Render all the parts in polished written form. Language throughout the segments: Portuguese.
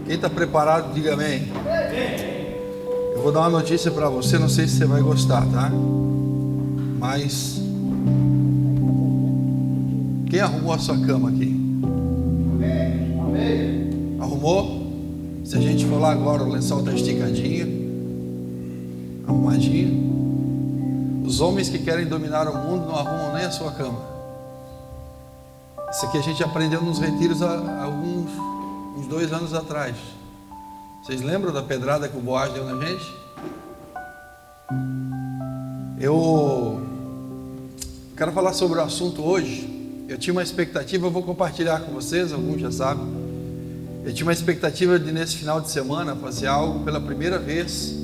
Quem está preparado, diga amém. Eu vou dar uma notícia para você, não sei se você vai gostar, tá? Mas quem arrumou a sua cama aqui? Arrumou? Se a gente for lá agora, o lençol está esticadinho, arrumadinho. Os homens que querem dominar o mundo não arrumam nem a sua cama. Isso aqui a gente aprendeu nos retiros há uns 2 anos atrás. Vocês lembram da pedrada que o Boaz deu na gente? Eu quero falar sobre o assunto hoje. Eu tinha uma expectativa, eu vou compartilhar com vocês, alguns já sabem. Eu tinha uma expectativa de nesse final de semana fazer algo pela primeira vez,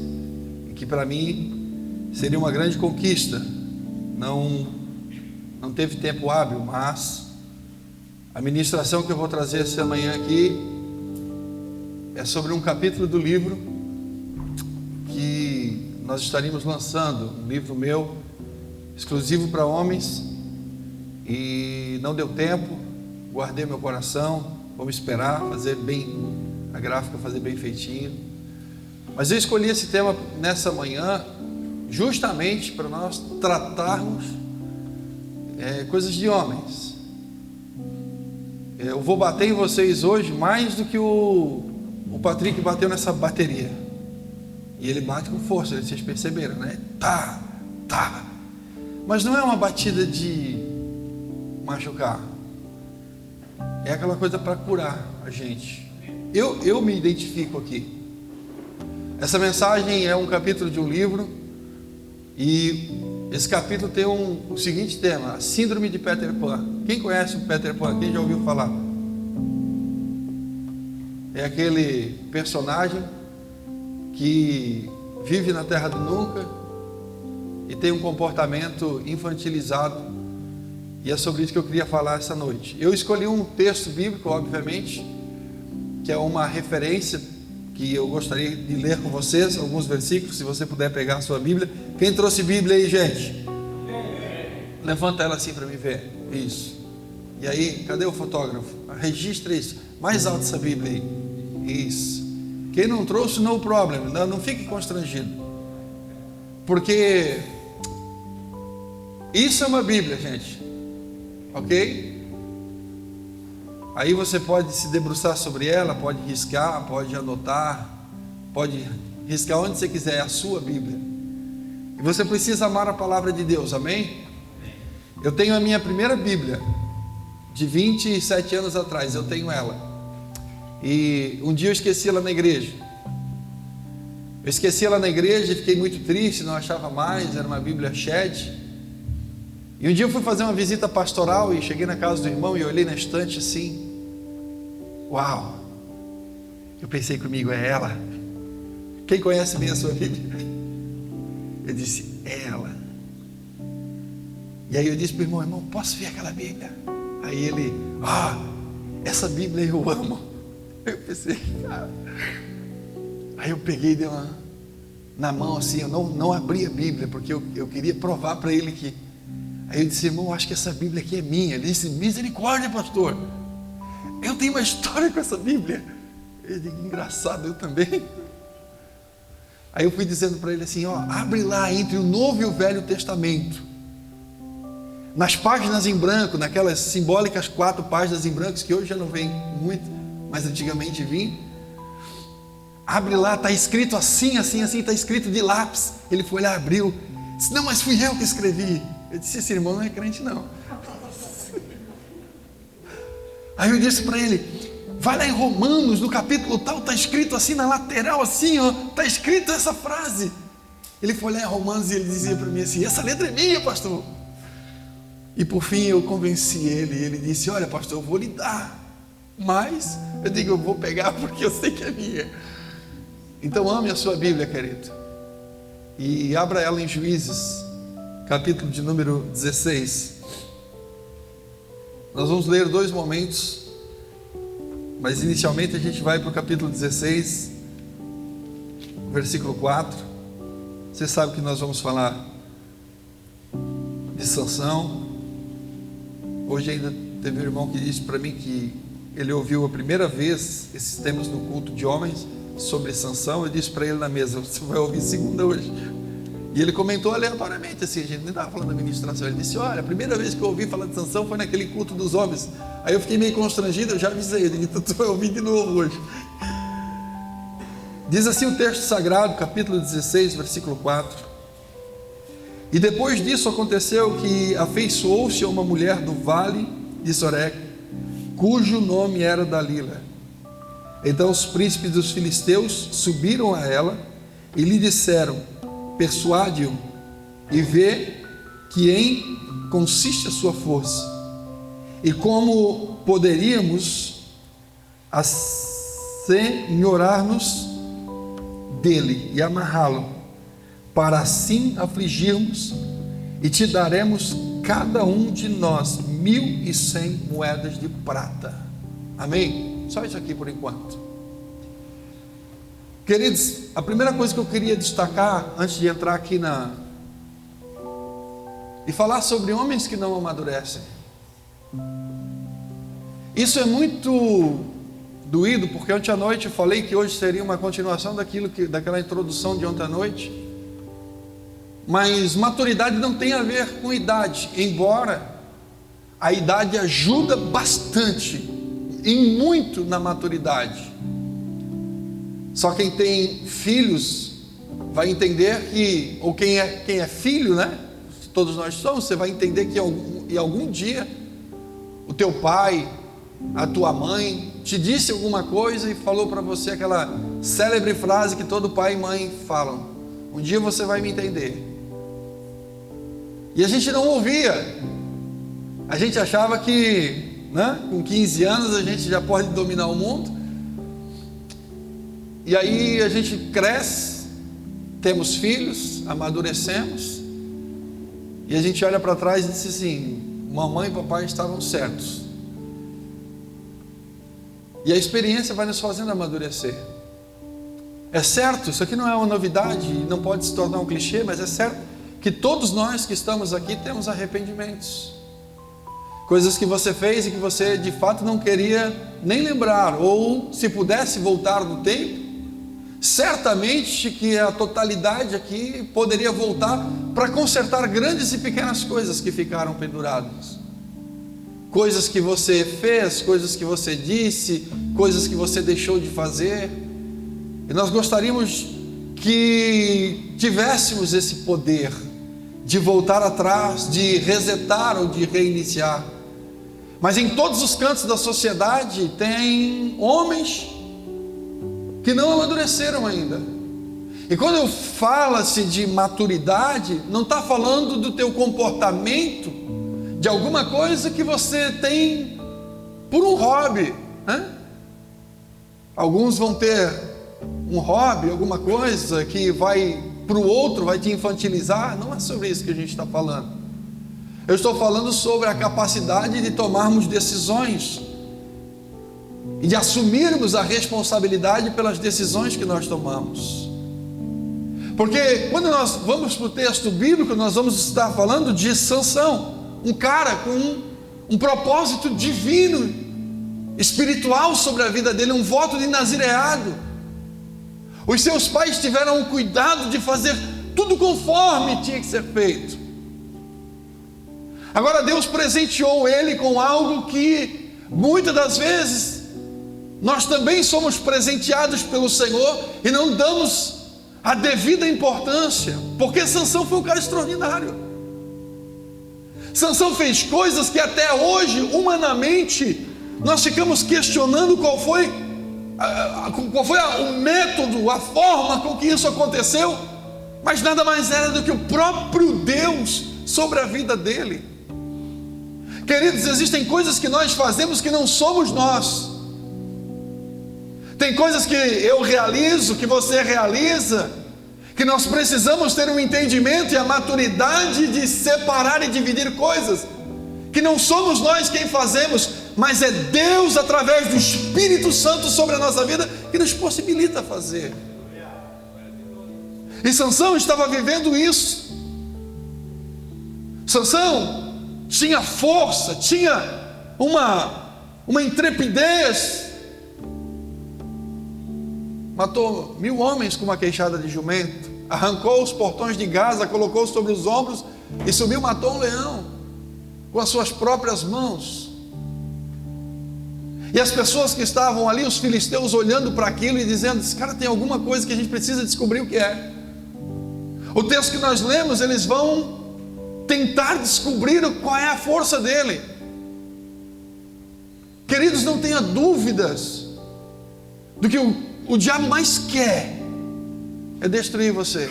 e que para mim seria uma grande conquista. Não teve tempo hábil, mas a ministração que eu vou trazer essa manhã aqui é sobre um capítulo do livro que nós estaríamos lançando, um livro meu, exclusivo para homens, e não deu tempo, guardei meu coração, vamos esperar, fazer bem, a gráfica fazer bem feitinho. Mas eu escolhi esse tema nessa manhã, justamente para nós tratarmos coisas de homens. Eu vou bater em vocês hoje mais do que o Patrick bateu nessa bateria. E ele bate com força, vocês perceberam, né? Tá. Mas não é uma batida de machucar. É aquela coisa para curar a gente. Eu me identifico aqui. Essa mensagem é um capítulo de um livro. E esse capítulo tem o seguinte tema: a síndrome de Peter Pan. Quem conhece o Peter Pan? Quem já ouviu falar? É aquele personagem que vive na terra do nunca e tem um comportamento infantilizado, e é sobre isso que eu queria falar essa noite. Eu escolhi um texto bíblico, obviamente, que é uma referência que eu gostaria de ler com vocês, alguns versículos, se você puder pegar a sua Bíblia. Quem trouxe Bíblia aí, gente? Levanta ela assim para mim ver. Isso. E aí, cadê o fotógrafo? Registra isso. Mais alto essa Bíblia aí. Isso. Quem não trouxe, no problem. Não fique constrangido. Porque isso é uma Bíblia, gente. Ok? Aí você pode se debruçar sobre ela, pode riscar, pode anotar, pode riscar onde você quiser, é a sua Bíblia. E você precisa amar a palavra de Deus, amém? Eu tenho a minha primeira Bíblia, de 27 anos atrás, eu tenho ela. E um dia eu esqueci ela na igreja. Eu esqueci ela na igreja e fiquei muito triste, não achava mais, era uma Bíblia Shed. E um dia eu fui fazer uma visita pastoral e cheguei na casa do irmão e olhei na estante assim. Uau! Eu pensei comigo, é ela. Quem conhece bem a sua Bíblia? Eu disse, é ela. E aí eu disse para o irmão, posso ver aquela Bíblia? Aí ele, essa Bíblia eu amo. Eu pensei, cara. Aí eu peguei, dei uma na mão assim, eu não abri a Bíblia, porque eu queria provar para ele que. Aí eu disse, irmão, acho que essa Bíblia aqui é minha. Ele disse, misericórdia, pastor. Eu tenho uma história com essa Bíblia. Eu digo, engraçado, eu também. Aí eu fui dizendo para ele assim, abre lá entre o Novo e o Velho Testamento. Nas páginas em branco, naquelas simbólicas 4 páginas em branco, que hoje já não vem muito, mas antigamente vinha. Abre lá, está escrito assim, está escrito de lápis. Ele foi lá, abriu. Disse, não, mas fui eu que escrevi. Eu disse, esse irmão não é crente não. Aí eu disse para ele, vai lá em Romanos, no capítulo tal, está escrito assim na lateral, assim, está escrito essa frase. Ele foi lá em Romanos e ele dizia para mim assim, essa letra é minha, pastor. E por fim eu convenci ele, e ele disse, olha pastor, eu vou lhe dar, mas eu digo, eu vou pegar porque eu sei que é minha. Então ame a sua Bíblia, querido, e abra ela em Juízes, capítulo de número 16. Nós vamos ler 2 momentos, mas inicialmente a gente vai para o capítulo 16, versículo 4. Você sabe que nós vamos falar de Sansão. Hoje ainda teve um irmão que disse para mim que ele ouviu a primeira vez esses temas no culto de homens sobre Sansão, eu disse para ele na mesa: você vai ouvir segunda hoje. E ele comentou aleatoriamente assim, a gente nem estava falando da ministração, ele disse: olha, a primeira vez que eu ouvi falar de Sansão foi naquele culto dos homens. Aí eu fiquei meio constrangido, eu já avisei, eu disse: então tu vai ouvir de novo hoje. Diz assim o texto sagrado, capítulo 16, versículo 4: e depois disso aconteceu que afeiçoou-se a uma mulher do vale de Sorek, cujo nome era Dalila. Então os príncipes dos filisteus subiram a ela e lhe disseram: persuade-o e vê que em consiste a sua força, e como poderíamos assenhorar-nos dele e amarrá-lo, para assim afligirmos, e te daremos cada um de nós 1.100 moedas de prata. Amém? Só isso aqui por enquanto. Queridos, a primeira coisa que eu queria destacar antes de entrar aqui e falar sobre homens que não amadurecem. Isso é muito doído, porque ontem à noite eu falei que hoje seria uma continuação daquela introdução de ontem à noite. Mas maturidade não tem a ver com idade, embora a idade ajuda bastante, e muito na maturidade. Só quem tem filhos vai entender que, ou quem é filho, né? Todos nós somos, você vai entender que em algum dia o teu pai, a tua mãe te disse alguma coisa e falou para você aquela célebre frase que todo pai e mãe falam: um dia você vai me entender. E a gente não ouvia, a gente achava que, né, com 15 anos a gente já pode dominar o mundo. E aí a gente cresce, temos filhos, amadurecemos, e a gente olha para trás e diz assim: mamãe e papai estavam certos. E a experiência vai nos fazendo amadurecer. É certo, isso aqui não é uma novidade, não pode se tornar um clichê, mas é certo que todos nós que estamos aqui temos arrependimentos. Coisas que você fez e que você de fato não queria nem lembrar, ou se pudesse voltar no tempo, certamente que a totalidade aqui poderia voltar para consertar grandes e pequenas coisas que ficaram penduradas. Coisas que você fez, coisas que você disse, coisas que você deixou de fazer. E nós gostaríamos que tivéssemos esse poder de voltar atrás, de resetar ou de reiniciar. Mas em todos os cantos da sociedade tem homens que não amadureceram ainda. E quando fala-se de maturidade, não está falando do teu comportamento, de alguma coisa que você tem por um hobby, né? Alguns vão ter um hobby, alguma coisa que vai para o outro, vai te infantilizar. Não é sobre isso que a gente está falando. Eu estou falando sobre a capacidade de tomarmos decisões e de assumirmos a responsabilidade pelas decisões que nós tomamos. Porque quando nós vamos para o texto bíblico, nós vamos estar falando de Sansão, um cara com um propósito divino, espiritual sobre a vida dele, um voto de nazireado. Os seus pais tiveram o cuidado de fazer tudo conforme tinha que ser feito. Agora Deus presenteou ele com algo que muitas das vezes nós também somos presenteados pelo Senhor e não damos a devida importância, porque Sansão foi um cara extraordinário. Sansão fez coisas que até hoje, humanamente, nós ficamos questionando qual foi o método, a forma com que isso aconteceu, mas nada mais era do que o próprio Deus sobre a vida dele. Queridos, existem coisas que nós fazemos que não somos nós. Tem coisas que eu realizo, que você realiza, que nós precisamos ter um entendimento e a maturidade de separar e dividir coisas que não somos nós quem fazemos, mas é Deus através do Espírito Santo sobre a nossa vida que nos possibilita fazer. E Sansão estava vivendo isso. Sansão tinha força, tinha uma intrepidez. Matou 1000 homens com uma queixada de jumento, arrancou os portões de Gaza, colocou sobre os ombros e subiu, matou um leão com as suas próprias mãos. E as pessoas que estavam ali, os filisteus, olhando para aquilo e dizendo: esse cara tem alguma coisa que a gente precisa descobrir o que é. O texto que nós lemos, eles vão tentar descobrir qual é a força dele. Queridos, não tenha dúvidas do que o diabo mais quer é destruir você.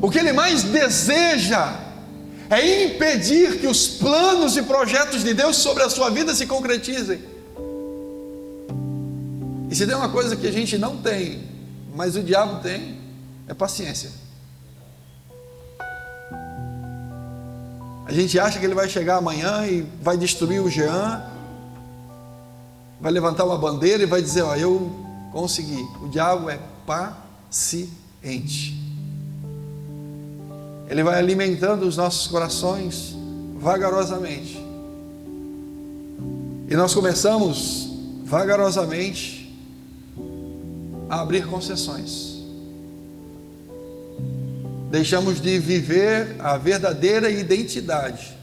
O que ele mais deseja é impedir que os planos e projetos de Deus sobre a sua vida se concretizem. E se tem uma coisa que a gente não tem, mas o diabo tem, é paciência. A gente acha que ele vai chegar amanhã e vai destruir o Jean, vai levantar uma bandeira e vai dizer: ó, eu consegui. O diabo é paciente. Ele vai alimentando os nossos corações vagarosamente. E nós começamos vagarosamente a abrir concessões. Deixamos de viver a verdadeira identidade.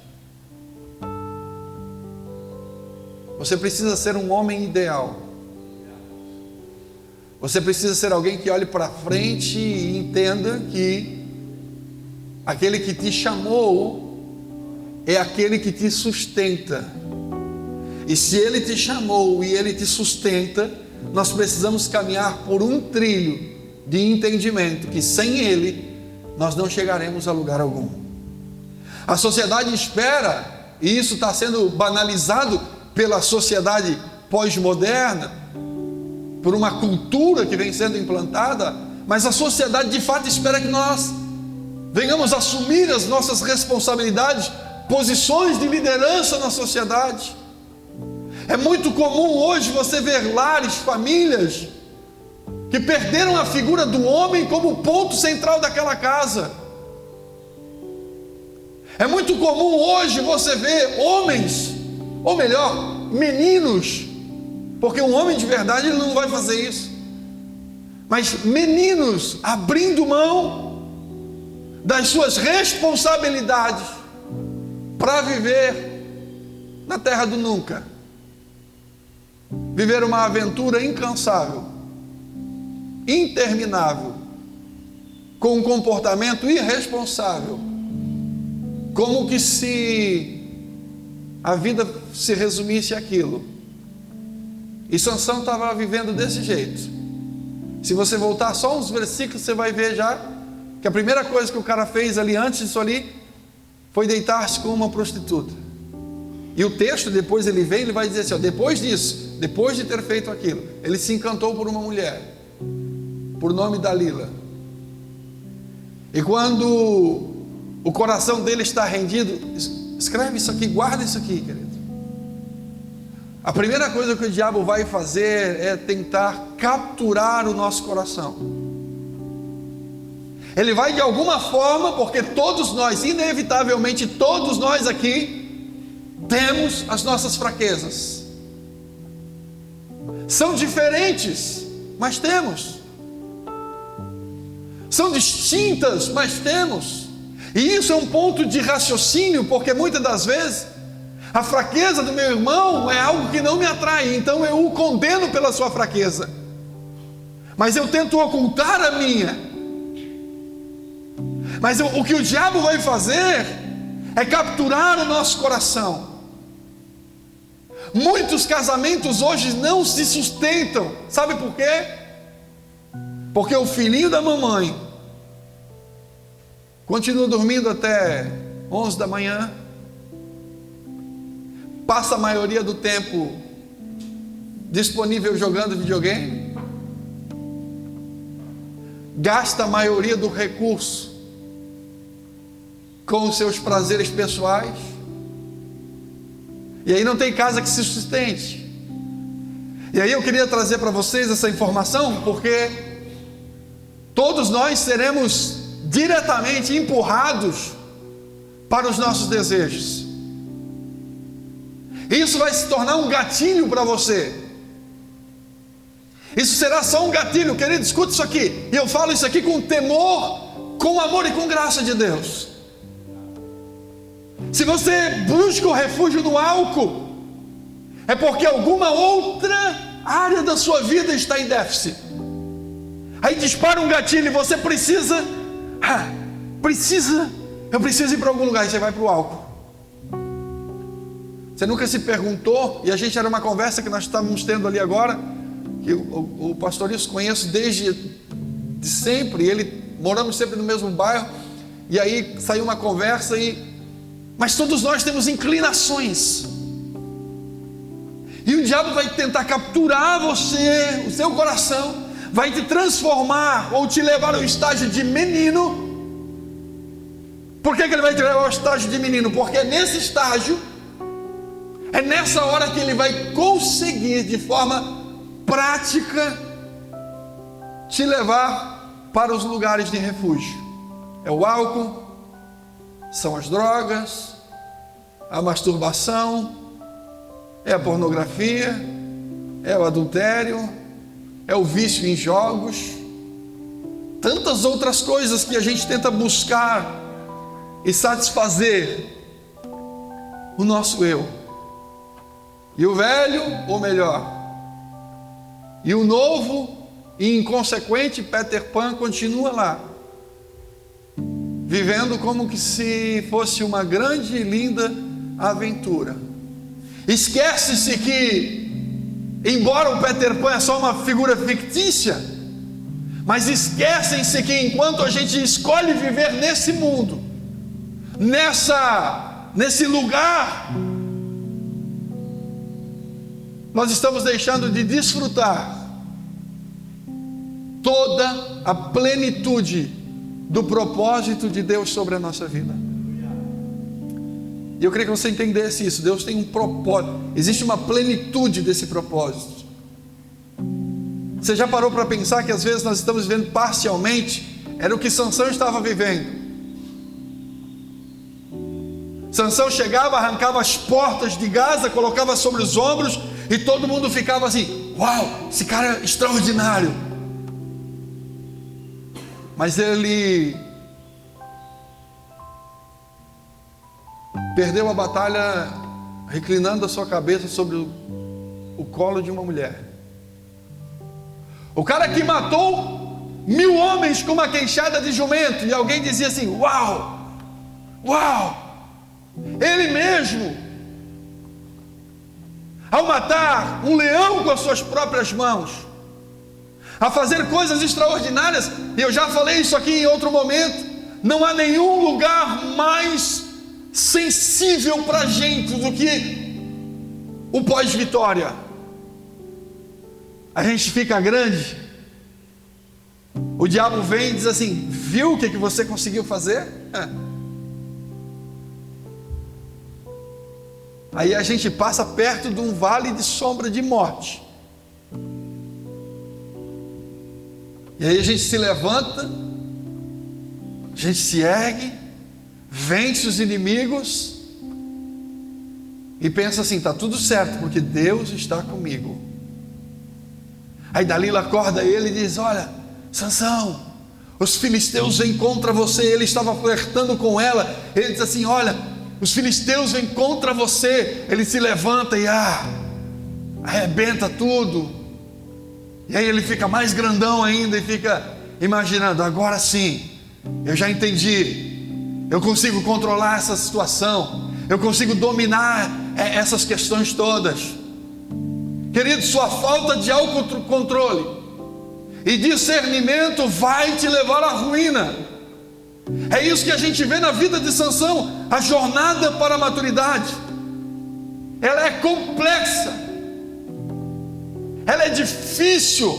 Você precisa ser um homem ideal. Você precisa ser alguém que olhe para frente e entenda que aquele que te chamou é aquele que te sustenta. E se ele te chamou e ele te sustenta, nós precisamos caminhar por um trilho de entendimento que sem ele nós não chegaremos a lugar algum. A sociedade espera, e isso está sendo banalizado pela sociedade pós-moderna, por uma cultura que vem sendo implantada, mas a sociedade de fato espera que nós venhamos assumir as nossas responsabilidades, posições de liderança na sociedade. É muito comum hoje você ver lares, famílias que perderam a figura do homem como ponto central daquela casa. É muito comum hoje você ver homens, ou melhor, meninos, porque um homem de verdade ele não vai fazer isso, mas meninos abrindo mão das suas responsabilidades para viver na terra do nunca, viver uma aventura incansável, interminável, com um comportamento irresponsável, como que se a vida se resumisse àquilo. E Sansão estava vivendo desse jeito. Se você voltar só uns versículos, você vai ver já que a primeira coisa que o cara fez ali, antes disso ali, foi deitar-se com uma prostituta. E o texto depois ele vem, ele vai dizer assim, ó, depois disso, depois de ter feito aquilo, ele se encantou por uma mulher, por nome Dalila. E quando o coração dele está rendido, escreve isso aqui, guarda isso aqui, querido. A primeira coisa que o diabo vai fazer é tentar capturar o nosso coração. Ele vai de alguma forma, porque todos nós, inevitavelmente todos nós aqui, temos as nossas fraquezas. São diferentes, mas temos. São distintas, mas temos. E isso é um ponto de raciocínio, porque muitas das vezes a fraqueza do meu irmão é algo que não me atrai, então eu o condeno pela sua fraqueza, mas eu tento ocultar a minha. Mas o que o diabo vai fazer é capturar o nosso coração. Muitos casamentos hoje não se sustentam, sabe por quê? Porque o filhinho da mamãe continua dormindo até 11 da manhã, passa a maioria do tempo disponível jogando videogame, gasta a maioria do recurso com os seus prazeres pessoais, e aí não tem casa que se sustente. E aí eu queria trazer para vocês essa informação, porque todos nós seremos diretamente empurrados para os nossos desejos. Isso vai se tornar um gatilho para você. Isso será só um gatilho, querido, escuta isso aqui. E eu falo isso aqui com temor, com amor e com graça de Deus. Se você busca o refúgio no álcool, é porque alguma outra área da sua vida está em déficit. Aí dispara um gatilho e você eu preciso ir para algum lugar, e você vai para o álcool. Você nunca se perguntou, e a gente era uma conversa que nós estávamos tendo ali agora, que o pastor Isso conheço desde de sempre, moramos sempre no mesmo bairro, e aí saiu uma conversa, mas todos nós temos inclinações, e o diabo vai tentar capturar você, o seu coração, vai te transformar, ou te levar ao estágio de menino. Por que ele vai te levar ao estágio de menino? Porque nesse estágio, é nessa hora que ele vai conseguir, de forma prática, te levar para os lugares de refúgio. É o álcool, são as drogas, a masturbação, é a pornografia, é o adultério, é o vício em jogos, tantas outras coisas que a gente tenta buscar e satisfazer o nosso eu. E o velho, ou melhor, e o novo e inconsequente Peter Pan continua lá, vivendo como que se fosse uma grande e linda aventura. Esquece-se que, embora o Peter Pan é só uma figura fictícia, mas esquecem-se que enquanto a gente escolhe viver nesse mundo, nesse lugar, nós estamos deixando de desfrutar toda a plenitude do propósito de Deus sobre a nossa vida. E eu queria que você entendesse isso. Deus tem um propósito, existe uma plenitude desse propósito. Você já parou para pensar que às vezes nós estamos vivendo parcialmente? Era o que Sansão estava vivendo. Sansão chegava, arrancava as portas de Gaza, colocava sobre os ombros, e todo mundo ficava assim: uau, esse cara é extraordinário. Mas ele perdeu a batalha reclinando a sua cabeça sobre o colo de uma mulher. O cara que matou 1000 homens com uma queixada de jumento, e alguém dizia assim: uau, uau. Ele mesmo, ao matar um leão com as suas próprias mãos, a fazer coisas extraordinárias, e eu já falei isso aqui em outro momento, não há nenhum lugar mais sensível para a gente do que o pós-vitória. A gente fica grande, o diabo vem e diz assim: viu o que você conseguiu fazer? Aí a gente passa perto de um vale de sombra de morte, e aí a gente se levanta, a gente se ergue, vence os inimigos e pensa assim: está tudo certo, porque Deus está comigo. Aí Dalila acorda ele e diz: olha, Sansão, os filisteus vêm contra você. Ele estava flertando com ela, ele diz assim: olha, os filisteus vêm contra você. Ele se levanta e arrebenta tudo. E aí ele fica mais grandão ainda e fica imaginando: agora sim, eu já entendi, eu consigo controlar essa situação, eu consigo dominar essas questões todas. Querido, sua falta de autocontrole e discernimento vai te levar à ruína. É isso que a gente vê na vida de Sansão. A jornada para a maturidade, ela é complexa, ela é difícil,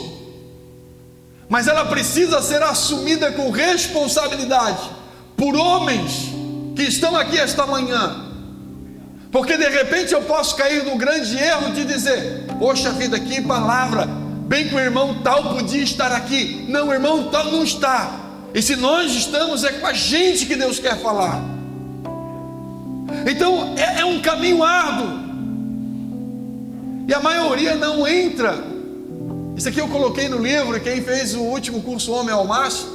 mas ela precisa ser assumida com responsabilidade por homens que estão aqui esta manhã. Porque de repente eu posso cair no grande erro de dizer: poxa vida, que palavra, bem que o irmão tal podia estar aqui. Não, o irmão tal não está. E se nós estamos, é com a gente que Deus quer falar. Então é um caminho árduo, E a maioria não entra. Isso aqui eu coloquei no livro, e quem fez o último curso Homem ao Macho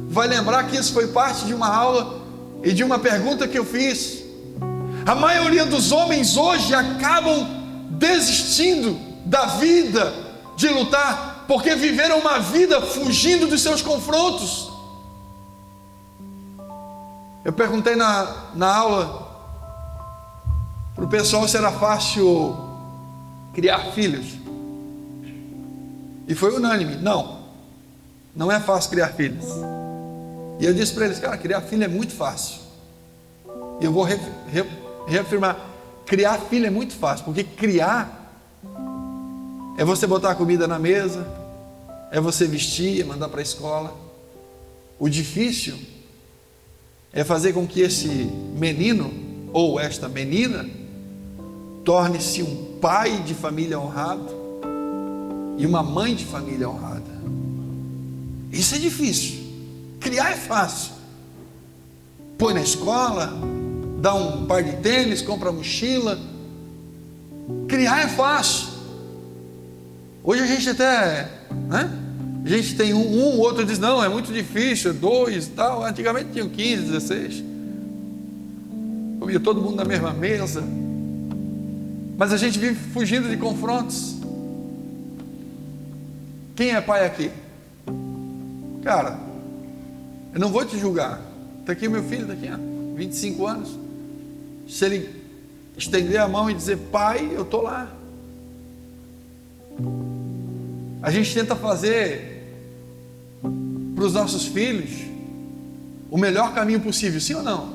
vai lembrar que isso foi parte de uma aula e de uma pergunta que eu fiz. A maioria dos homens hoje acabam desistindo da vida de lutar, porque viveram uma vida fugindo dos seus confrontos. Eu perguntei na aula para o pessoal se era fácil criar filhos, e foi unânime: não é fácil criar filhos. E eu disse para eles: cara, criar filho é muito fácil. E eu vou reafirmar: criar filho é muito fácil, porque criar é você botar a comida na mesa, é você vestir, é mandar para a escola. O difícil é fazer com que esse menino ou esta menina torne-se um pai de família honrado e uma mãe de família honrada. Isso é difícil. Criar é fácil. Põe na escola, dá um par de tênis, compra mochila. Criar é fácil. Hoje a gente até, a gente tem um, outro diz: não, é muito difícil, é 2 e tal. Antigamente tinham 15, 16. Comia todo mundo na mesma mesa. Mas a gente vive fugindo de confrontos. Quem é pai aqui? Cara, eu não vou te julgar. Está aqui o meu filho, está aqui, 25 anos. Se ele estender a mão e dizer: pai, eu estou lá. A gente tenta fazer para os nossos filhos o melhor caminho possível, sim ou não?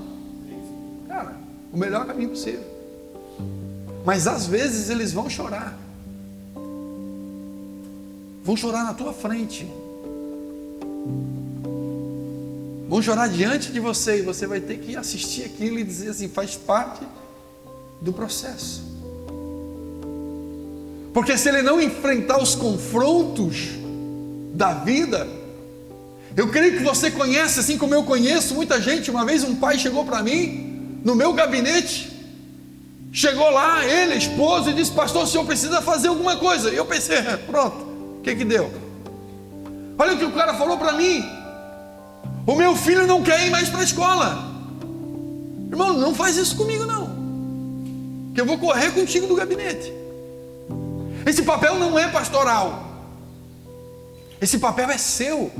Cara, o melhor caminho possível. Mas às vezes eles vão chorar. Vão chorar na tua frente. Vão chorar diante de você, e você vai ter que assistir aquilo e dizer assim: faz parte do processo. Porque se ele não enfrentar os confrontos da vida, eu creio que você conhece, assim como eu conheço muita gente. Uma vez um pai chegou para mim, no meu gabinete, chegou lá, ele, a esposa, e disse: pastor, o senhor precisa fazer alguma coisa. E eu pensei: pronto, o que deu? Olha o que o cara falou para mim: o meu filho não quer ir mais para a escola. Irmão, não faz isso comigo não, que eu vou correr contigo do gabinete. Esse papel não é pastoral, esse papel é seu.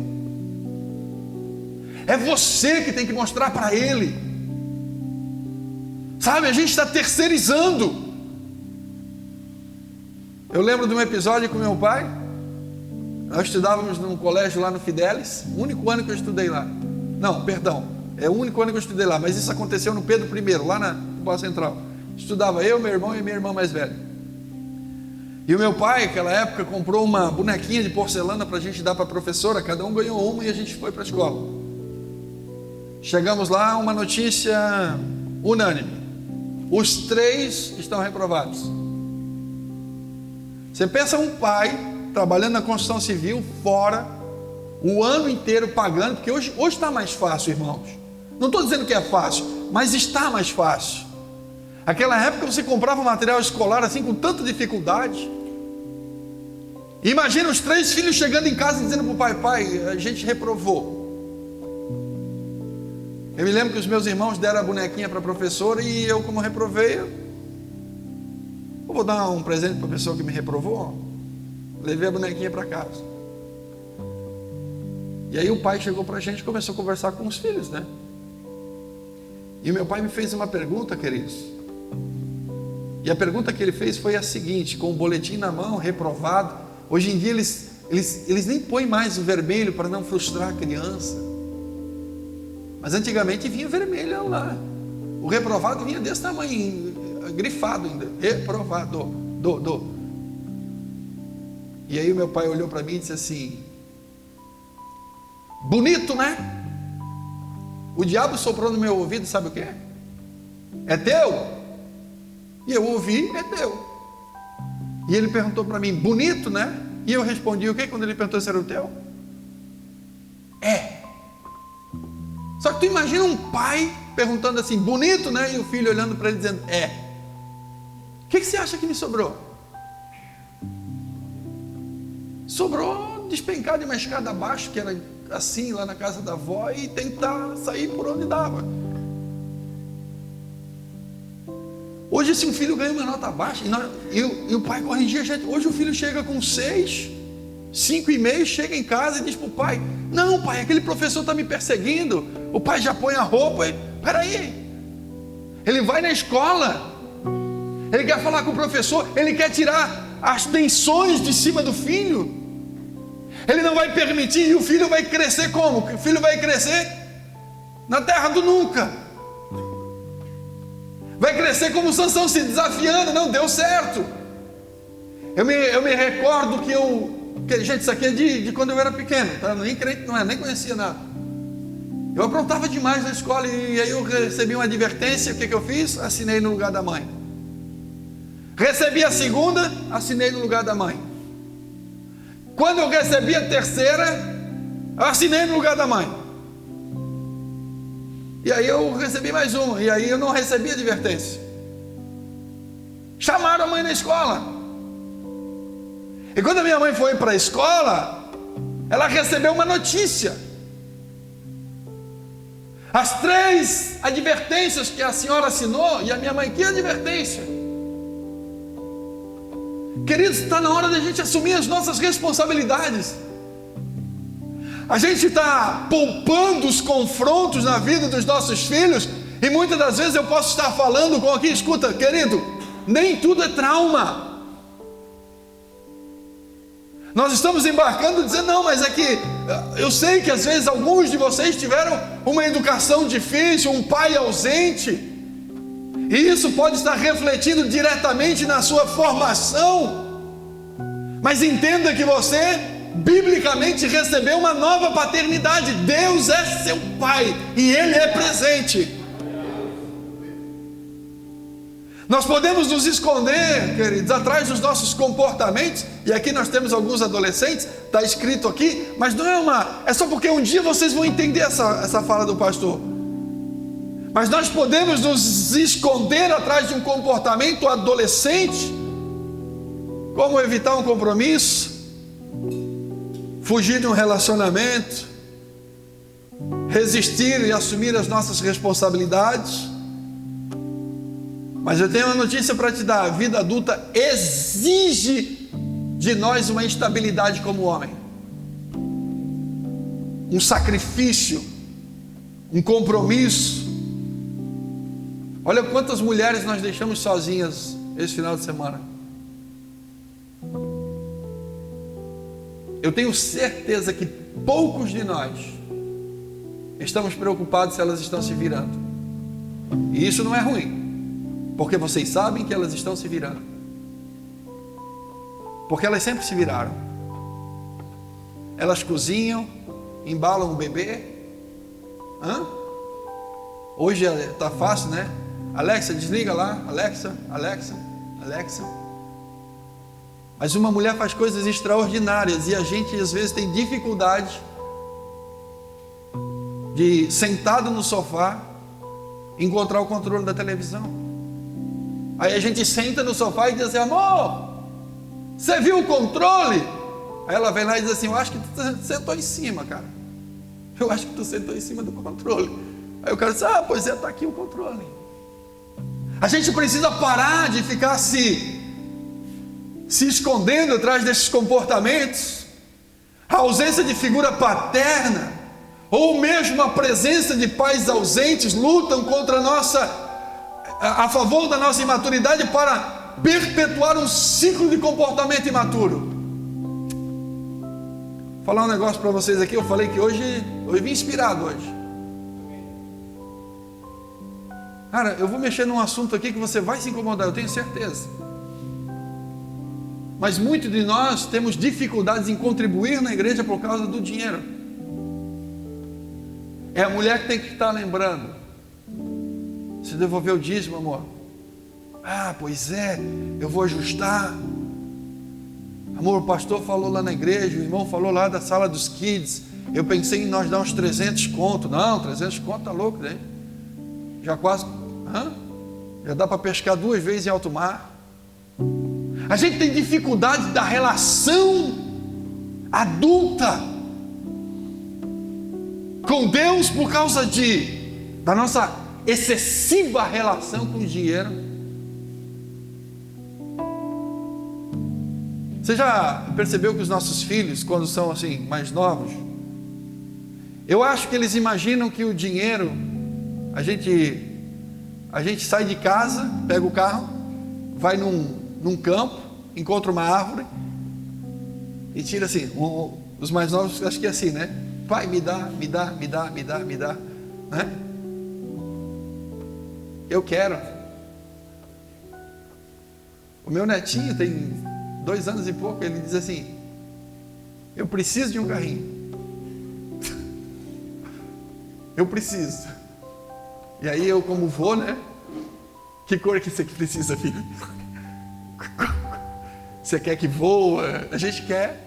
É você que tem que mostrar para ele. Sabe, a gente está terceirizando. Eu lembro de um episódio com meu pai. Nós estudávamos num colégio lá no Fidelis. O único ano que eu estudei lá. Não, perdão, é o único ano que eu estudei lá, mas isso aconteceu no Pedro I, lá na Boa Central. Estudava eu, meu irmão e minha irmã mais velha. E o meu pai, naquela época, comprou uma bonequinha de porcelana para a gente dar para a professora. Cada um ganhou uma e a gente foi para a escola. Chegamos lá, uma notícia unânime: os 3 estão reprovados. Você pensa um pai trabalhando na construção civil, fora, o ano inteiro pagando, porque hoje está mais fácil, irmãos. Não estou dizendo que é fácil, mas está mais fácil. Aquela época você comprava material escolar assim com tanta dificuldade. Imagina os 3 filhos chegando em casa e dizendo para o pai: pai, a gente reprovou. Eu me lembro que os meus irmãos deram a bonequinha para a professora, e eu, como reprovei, eu vou dar um presente para a pessoa que me reprovou. Levei a bonequinha para casa. E aí o pai chegou para a gente e começou a conversar com os filhos, né? E o meu pai me fez uma pergunta, queridos. E a pergunta que ele fez foi a seguinte, com o boletim na mão, reprovado. Hoje em dia eles nem põem mais o vermelho para não frustrar a criança. Mas antigamente vinha vermelho lá. O reprovado vinha desse tamanho, grifado ainda. Reprovado. E aí o meu pai olhou para mim e disse assim: bonito, né? O diabo soprou no meu ouvido, sabe o que? É teu? E eu ouvi: é teu. E ele perguntou para mim: bonito, né? E eu respondi: o que? Quando ele perguntou se era o teu? É. Só que tu imagina um pai perguntando assim: bonito, né? E o filho olhando para ele dizendo: é. O que você acha que me sobrou? sobrou despencar de uma escada abaixo, que era assim, lá na casa da avó, e tentar sair por onde dava. Hoje, se um filho ganha uma nota baixa, e o pai corrigia a gente, hoje o filho chega com 6, 5,5, chega em casa e diz para o pai: não, pai, aquele professor está me perseguindo. O pai já põe a roupa, peraí, ele vai na escola, ele quer falar com o professor, ele quer tirar as tensões de cima do filho, ele não vai permitir, e o filho vai crescer como? O filho vai crescer na terra do nunca, vai crescer como Sansão, se desafiando. Não deu certo. Eu me recordo que gente, isso aqui é de quando eu era pequeno, tá? Nem conhecia nada. Eu aprontava demais na escola, e aí eu recebi uma advertência. O que eu fiz? Assinei no lugar da mãe. Recebi a segunda, assinei no lugar da mãe. Quando eu recebi a terceira, assinei no lugar da mãe. E aí eu recebi mais uma, e aí eu não recebi advertência. Chamaram a mãe na escola. E quando a minha mãe foi para a escola, ela recebeu uma notícia. As 3 advertências que a senhora assinou, e a minha mãe: que advertência? Queridos, está na hora da gente assumir as nossas responsabilidades. A gente está poupando os confrontos na vida dos nossos filhos, e muitas das vezes eu posso estar falando com aqui: escuta, querido, nem tudo é trauma. Nós estamos embarcando dizendo: não, mas é que eu sei que às vezes alguns de vocês tiveram uma educação difícil, um pai ausente, e isso pode estar refletindo diretamente na sua formação. Mas entenda que você, biblicamente, recebeu uma nova paternidade. Deus é seu pai e Ele é presente. Nós podemos nos esconder, queridos, atrás dos nossos comportamentos. E aqui nós temos alguns adolescentes, está escrito aqui, mas não é só porque um dia vocês vão entender essa fala do pastor. Mas nós podemos nos esconder atrás de um comportamento adolescente, como evitar um compromisso, fugir de um relacionamento, resistir e assumir as nossas responsabilidades. Mas eu tenho uma notícia para te dar: a vida adulta exige de nós uma estabilidade como homem, um sacrifício, um compromisso. Olha quantas mulheres nós deixamos sozinhas esse final de semana. Eu tenho certeza que poucos de nós estamos preocupados se elas estão se virando. E isso não é ruim, porque vocês sabem que elas estão se virando, porque elas sempre se viraram. Elas cozinham, embalam o bebê. Hoje está fácil, né? Alexa, desliga lá. Alexa. Mas uma mulher faz coisas extraordinárias, e a gente às vezes tem dificuldade de, sentado no sofá, encontrar o controle da televisão. Aí a gente senta no sofá e diz assim: amor, você viu o controle? Aí ela vem lá e diz assim: eu acho que tu sentou em cima, cara. Eu acho que tu sentou em cima do controle. Aí o cara diz: ah, pois é, está aqui o controle. A gente precisa parar de ficar se escondendo atrás desses comportamentos. A ausência de figura paterna, ou mesmo a presença de pais ausentes, lutam contra a favor da nossa imaturidade, para perpetuar um ciclo de comportamento imaturo. Vou falar um negócio para vocês aqui. Eu falei que hoje eu vim inspirado hoje. Cara, eu vou mexer num assunto aqui que você vai se incomodar, eu tenho certeza. Mas muitos de nós temos dificuldades em contribuir na igreja por causa do dinheiro. É a mulher que tem que estar lembrando: se devolver o dízimo, amor. Ah, pois é, eu vou ajustar. Amor, o pastor falou lá na igreja, o irmão falou lá da sala dos kids, eu pensei em nós dar uns 300 conto. Não, 300 conto tá louco, né? Já quase, já dá para pescar 2 vezes em alto mar. A gente tem dificuldade da relação adulta com Deus por causa da nossa excessiva relação com o dinheiro. Você já percebeu que os nossos filhos, quando são assim mais novos, eu acho que eles imaginam que o dinheiro, a gente sai de casa, pega o carro, vai num campo, encontra uma árvore e tira assim, os mais novos acho que é assim, né? Pai, me dá, né? Eu quero. O meu netinho tem 2 anos e pouco, ele diz assim: eu preciso de um carrinho. Eu preciso. E aí eu, como vou, né? Que cor que você precisa, filho? Você quer que voa? A gente quer.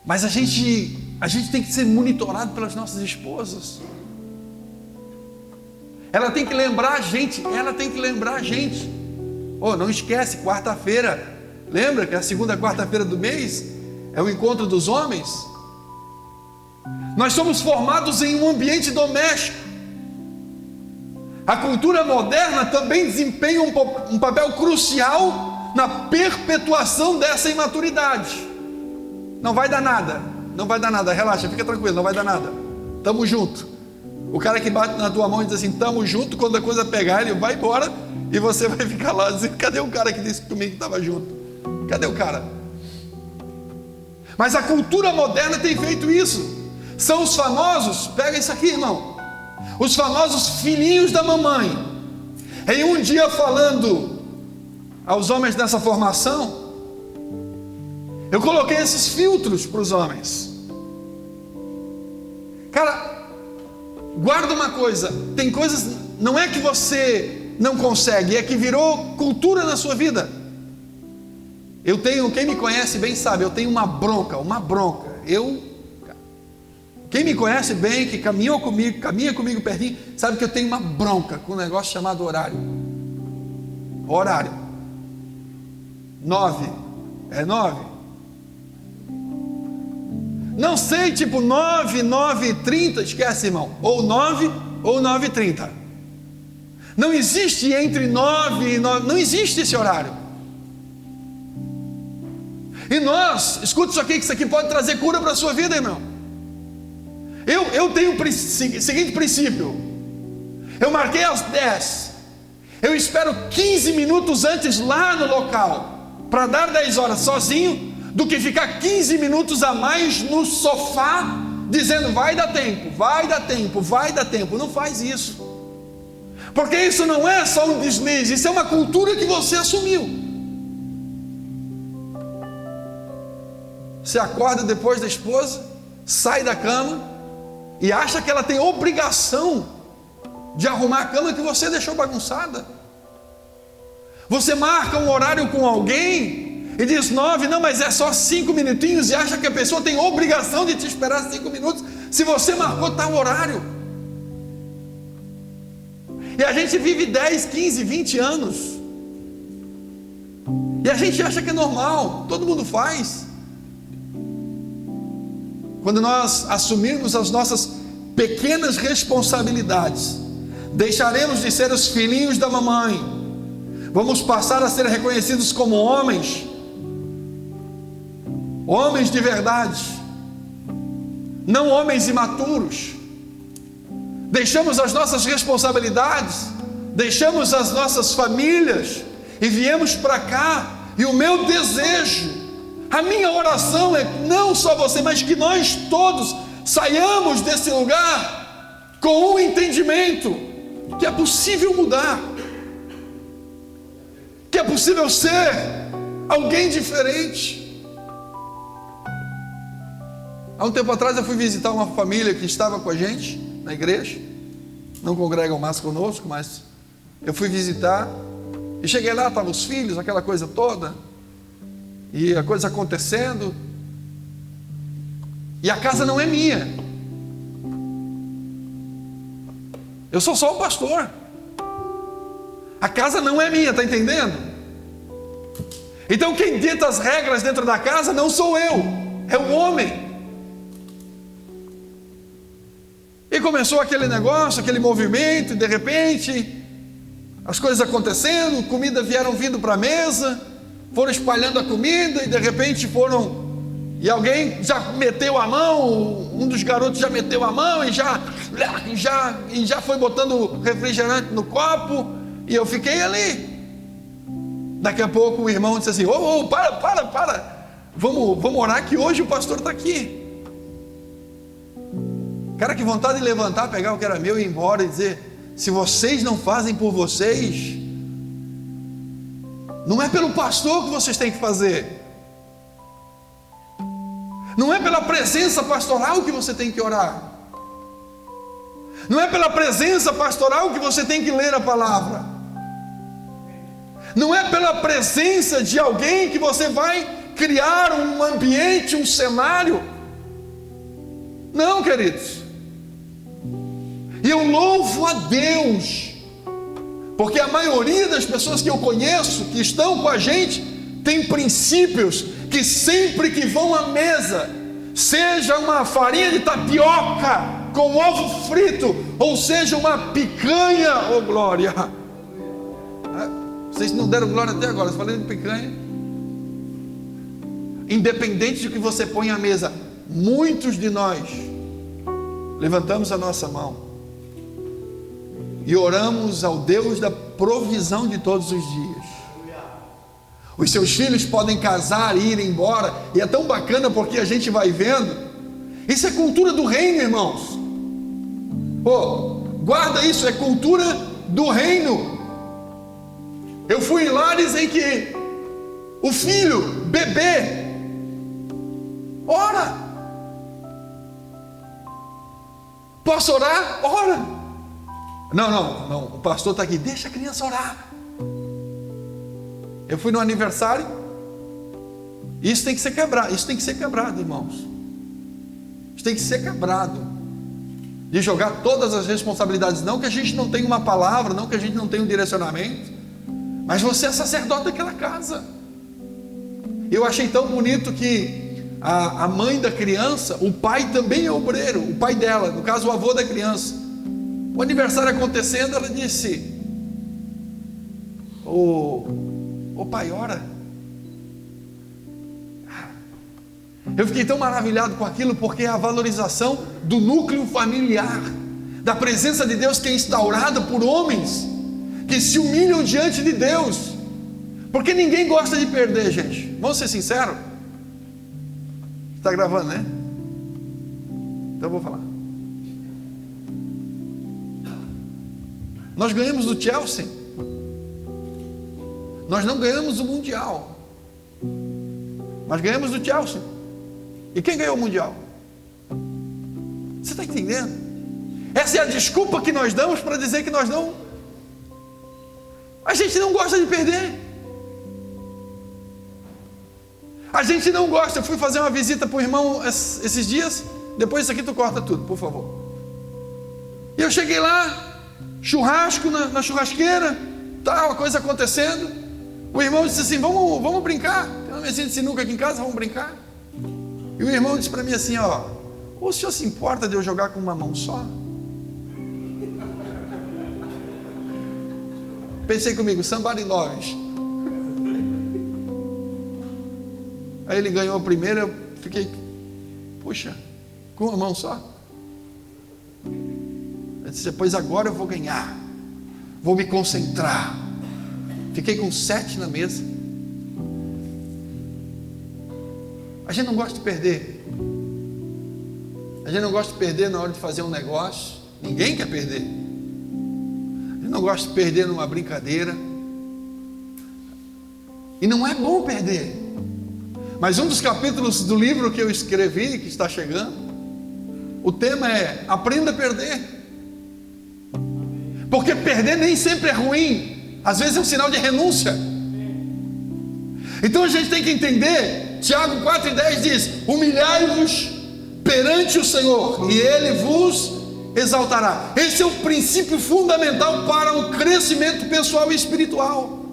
Mas a gente tem que ser monitorado pelas nossas esposas. Ela tem que lembrar a gente. Oh, não esquece, quarta-feira. Lembra que a segunda quarta-feira do mês é o encontro dos homens? Nós somos formados em um ambiente doméstico. A cultura moderna também desempenha um papel crucial na perpetuação dessa imaturidade. Não vai dar nada, relaxa, fica tranquilo, não vai dar nada. Tamo junto. O cara que bate na tua mão e diz assim, tamo junto, quando a coisa pegar, ele vai embora e você vai ficar lá dizendo, cadê o cara que disse comigo que estava junto? Cadê o cara? Mas a cultura moderna tem feito isso. São os famosos, pega isso aqui, irmão, os famosos filhinhos da mamãe. Em um dia falando aos homens dessa formação, eu coloquei esses filtros para os homens. Cara, guarda uma coisa, tem coisas, não é que você não consegue, é que virou cultura na sua vida. Eu tenho, quem me conhece bem sabe, eu tenho uma bronca. Quem me conhece bem, que caminha comigo pertinho, sabe que eu tenho uma bronca com um negócio chamado horário. 9, é 9. Não sei, tipo 9, 9h30, esquece, irmão, ou 9 ou 9h30. Não existe entre 9 e 9, não existe esse horário. E nós, escuta isso aqui, que isso aqui pode trazer cura para a sua vida, irmão. Eu tenho o seguinte princípio: eu marquei às 10, eu espero 15 minutos antes lá no local, para dar 10 horas sozinho, do que ficar 15 minutos a mais no sofá, dizendo vai dar tempo. Não faz isso, porque isso não é só um deslize, isso é uma cultura que você assumiu. Você acorda depois da esposa, sai da cama e acha que ela tem obrigação de arrumar a cama que você deixou bagunçada. Você marca um horário com alguém e diz 9, não, mas é só 5 minutinhos, e acha que a pessoa tem obrigação de te esperar 5 minutos, se você marcou tal horário. E a gente vive 10, 15, 20 anos, e a gente acha que é normal, todo mundo faz. Quando nós assumirmos as nossas pequenas responsabilidades, deixaremos de ser os filhinhos da mamãe, vamos passar a ser reconhecidos como homens de verdade, não homens imaturos. Deixamos as nossas responsabilidades, deixamos as nossas famílias e viemos para cá. E o meu desejo, a minha oração é não só você, mas que nós todos saiamos desse lugar com um entendimento que é possível mudar, que é possível ser alguém diferente. Há um tempo atrás eu fui visitar uma família que estava com a gente na igreja, não congregam mais conosco, mas eu fui visitar, e cheguei lá, estavam os filhos, aquela coisa toda, e a coisa acontecendo, e a casa não é minha, eu sou só o pastor, a casa não é minha, está entendendo? Então quem dita as regras dentro da casa não sou eu, é o homem. E começou aquele negócio, aquele movimento, e de repente, as coisas acontecendo, comida vieram vindo para a mesa, foram espalhando a comida, e de repente e alguém já meteu a mão, um dos garotos já meteu a mão, e já foi botando refrigerante no copo, e eu fiquei ali. Daqui a pouco o irmão disse assim: para, vamos orar que hoje o pastor está aqui. Cara, que vontade de levantar, pegar o que era meu e ir embora e dizer: se vocês não fazem por vocês, não é pelo pastor que vocês têm que fazer, não é pela presença pastoral que você tem que orar, não é pela presença pastoral que você tem que ler a palavra, não é pela presença de alguém que você vai criar um ambiente, um cenário. Não, queridos. E eu louvo a Deus, porque a maioria das pessoas que eu conheço, que estão com a gente, tem princípios que sempre que vão à mesa, seja uma farinha de tapioca com ovo frito, ou seja uma picanha, oh glória, vocês não deram glória até agora, eu falei de picanha. Independente do que você põe à mesa, muitos de nós levantamos a nossa mão e oramos ao Deus da provisão de todos os dias. Os seus filhos podem casar e ir embora, e é tão bacana porque a gente vai vendo. Isso é cultura do reino, irmãos. Guarda isso, é cultura do reino. Eu fui em lares em que o filho, bebê, ora. Posso orar? Ora. Não, o pastor está aqui, deixa a criança orar. Eu fui no aniversário, isso tem que ser quebrado, irmãos. Isso tem que ser quebrado, de jogar todas as responsabilidades. Não que a gente não tenha uma palavra, não que a gente não tenha um direcionamento, mas você é sacerdote daquela casa. Eu achei tão bonito que a mãe da criança, o pai também é obreiro, o pai dela, no caso o avô da criança. O aniversário acontecendo, ela disse: ô pai, ora. Eu fiquei tão maravilhado com aquilo, porque é a valorização do núcleo familiar, da presença de Deus que é instaurada por homens que se humilham diante de Deus, porque ninguém gosta de perder, gente. Vamos ser sinceros? Está gravando, né? Então eu vou falar. Nós ganhamos do Chelsea, nós não ganhamos o Mundial, mas ganhamos do Chelsea. E quem ganhou o Mundial? Você está entendendo? Essa é a desculpa que nós damos para dizer que a gente não gosta de perder. A gente não gosta. Eu fui fazer uma visita para o irmão esses dias. Depois isso aqui tu corta tudo, por favor. E eu cheguei lá, churrasco na churrasqueira, tal, a coisa acontecendo. O irmão disse assim: vamos brincar, tem uma mesinha de sinuca aqui em casa, vamos brincar. E o irmão disse para mim assim: o senhor se importa de eu jogar com uma mão só? Pensei comigo, somebody loves. Aí ele ganhou a primeira, eu fiquei, puxa, com uma mão só? Eu disse: pois agora eu vou ganhar, vou me concentrar. Fiquei com 7 na mesa. A gente não gosta de perder. A gente não gosta de perder na hora de fazer um negócio. Ninguém quer perder. A gente não gosta de perder numa brincadeira. E não é bom perder. Mas um dos capítulos do livro que eu escrevi, que está chegando, o tema é: aprenda a perder. Porque perder nem sempre é ruim, às vezes é um sinal de renúncia. Então a gente tem que entender, Tiago 4:10 diz: humilhai-vos perante o Senhor e Ele vos exaltará. Esse é o princípio fundamental para o crescimento pessoal e espiritual.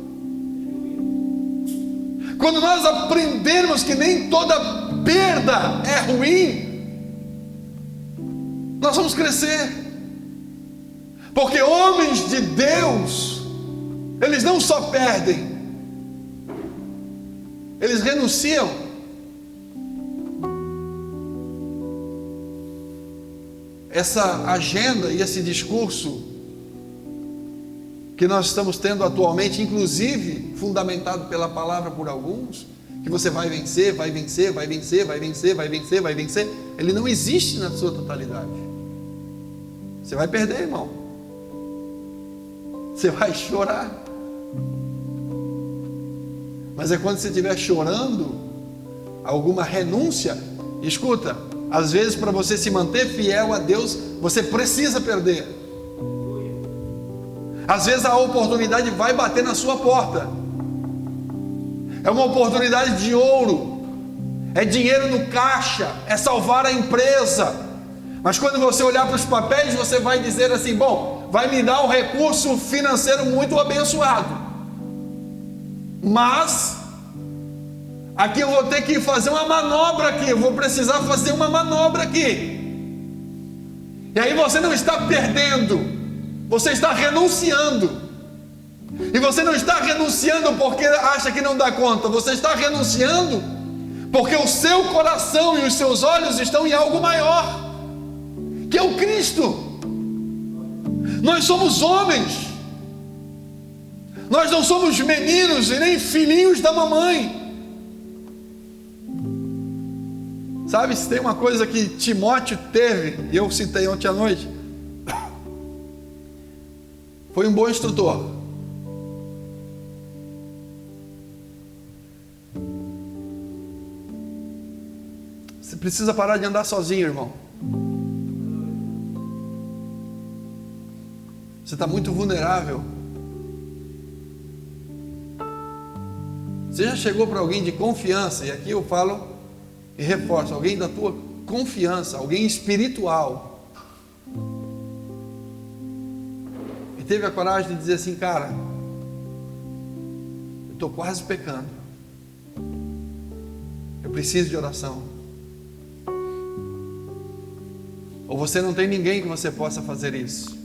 Quando nós aprendermos que nem toda perda é ruim, nós vamos crescer. Porque homens de Deus, eles não só perdem, eles renunciam. Essa agenda e esse discurso que nós estamos tendo atualmente, inclusive fundamentado pela palavra por alguns, que você vai vencer, vai vencer, vai vencer, vai vencer, vai vencer, vai vencer, ele não existe na sua totalidade. Você vai perder, irmão. Você vai chorar. Mas é quando você estiver chorando alguma renúncia, escuta, às vezes para você se manter fiel a Deus, você precisa perder. Às vezes a oportunidade vai bater na sua porta. É uma oportunidade de ouro, é dinheiro no caixa, é salvar a empresa. Mas quando você olhar para os papéis, você vai dizer assim: bom, vai me dar um recurso financeiro muito abençoado, mas aqui eu vou ter que fazer uma manobra aqui, eu vou precisar fazer uma manobra aqui. E aí você não está perdendo, você está renunciando. E você não está renunciando porque acha que não dá conta, você está renunciando porque o seu coração e os seus olhos estão em algo maior, que é o Cristo. Nós somos homens, nós não somos meninos e nem filhinhos da mamãe. Sabe, se tem uma coisa que Timóteo teve, e eu citei ontem à noite, foi um bom instrutor. Você precisa parar de andar sozinho, irmão. Você está muito vulnerável. Você já chegou para alguém de confiança, e aqui eu falo e reforço, alguém da tua confiança, alguém espiritual, e teve a coragem de dizer assim: cara, eu estou quase pecando, eu preciso de oração. Ou você não tem ninguém que você possa fazer isso?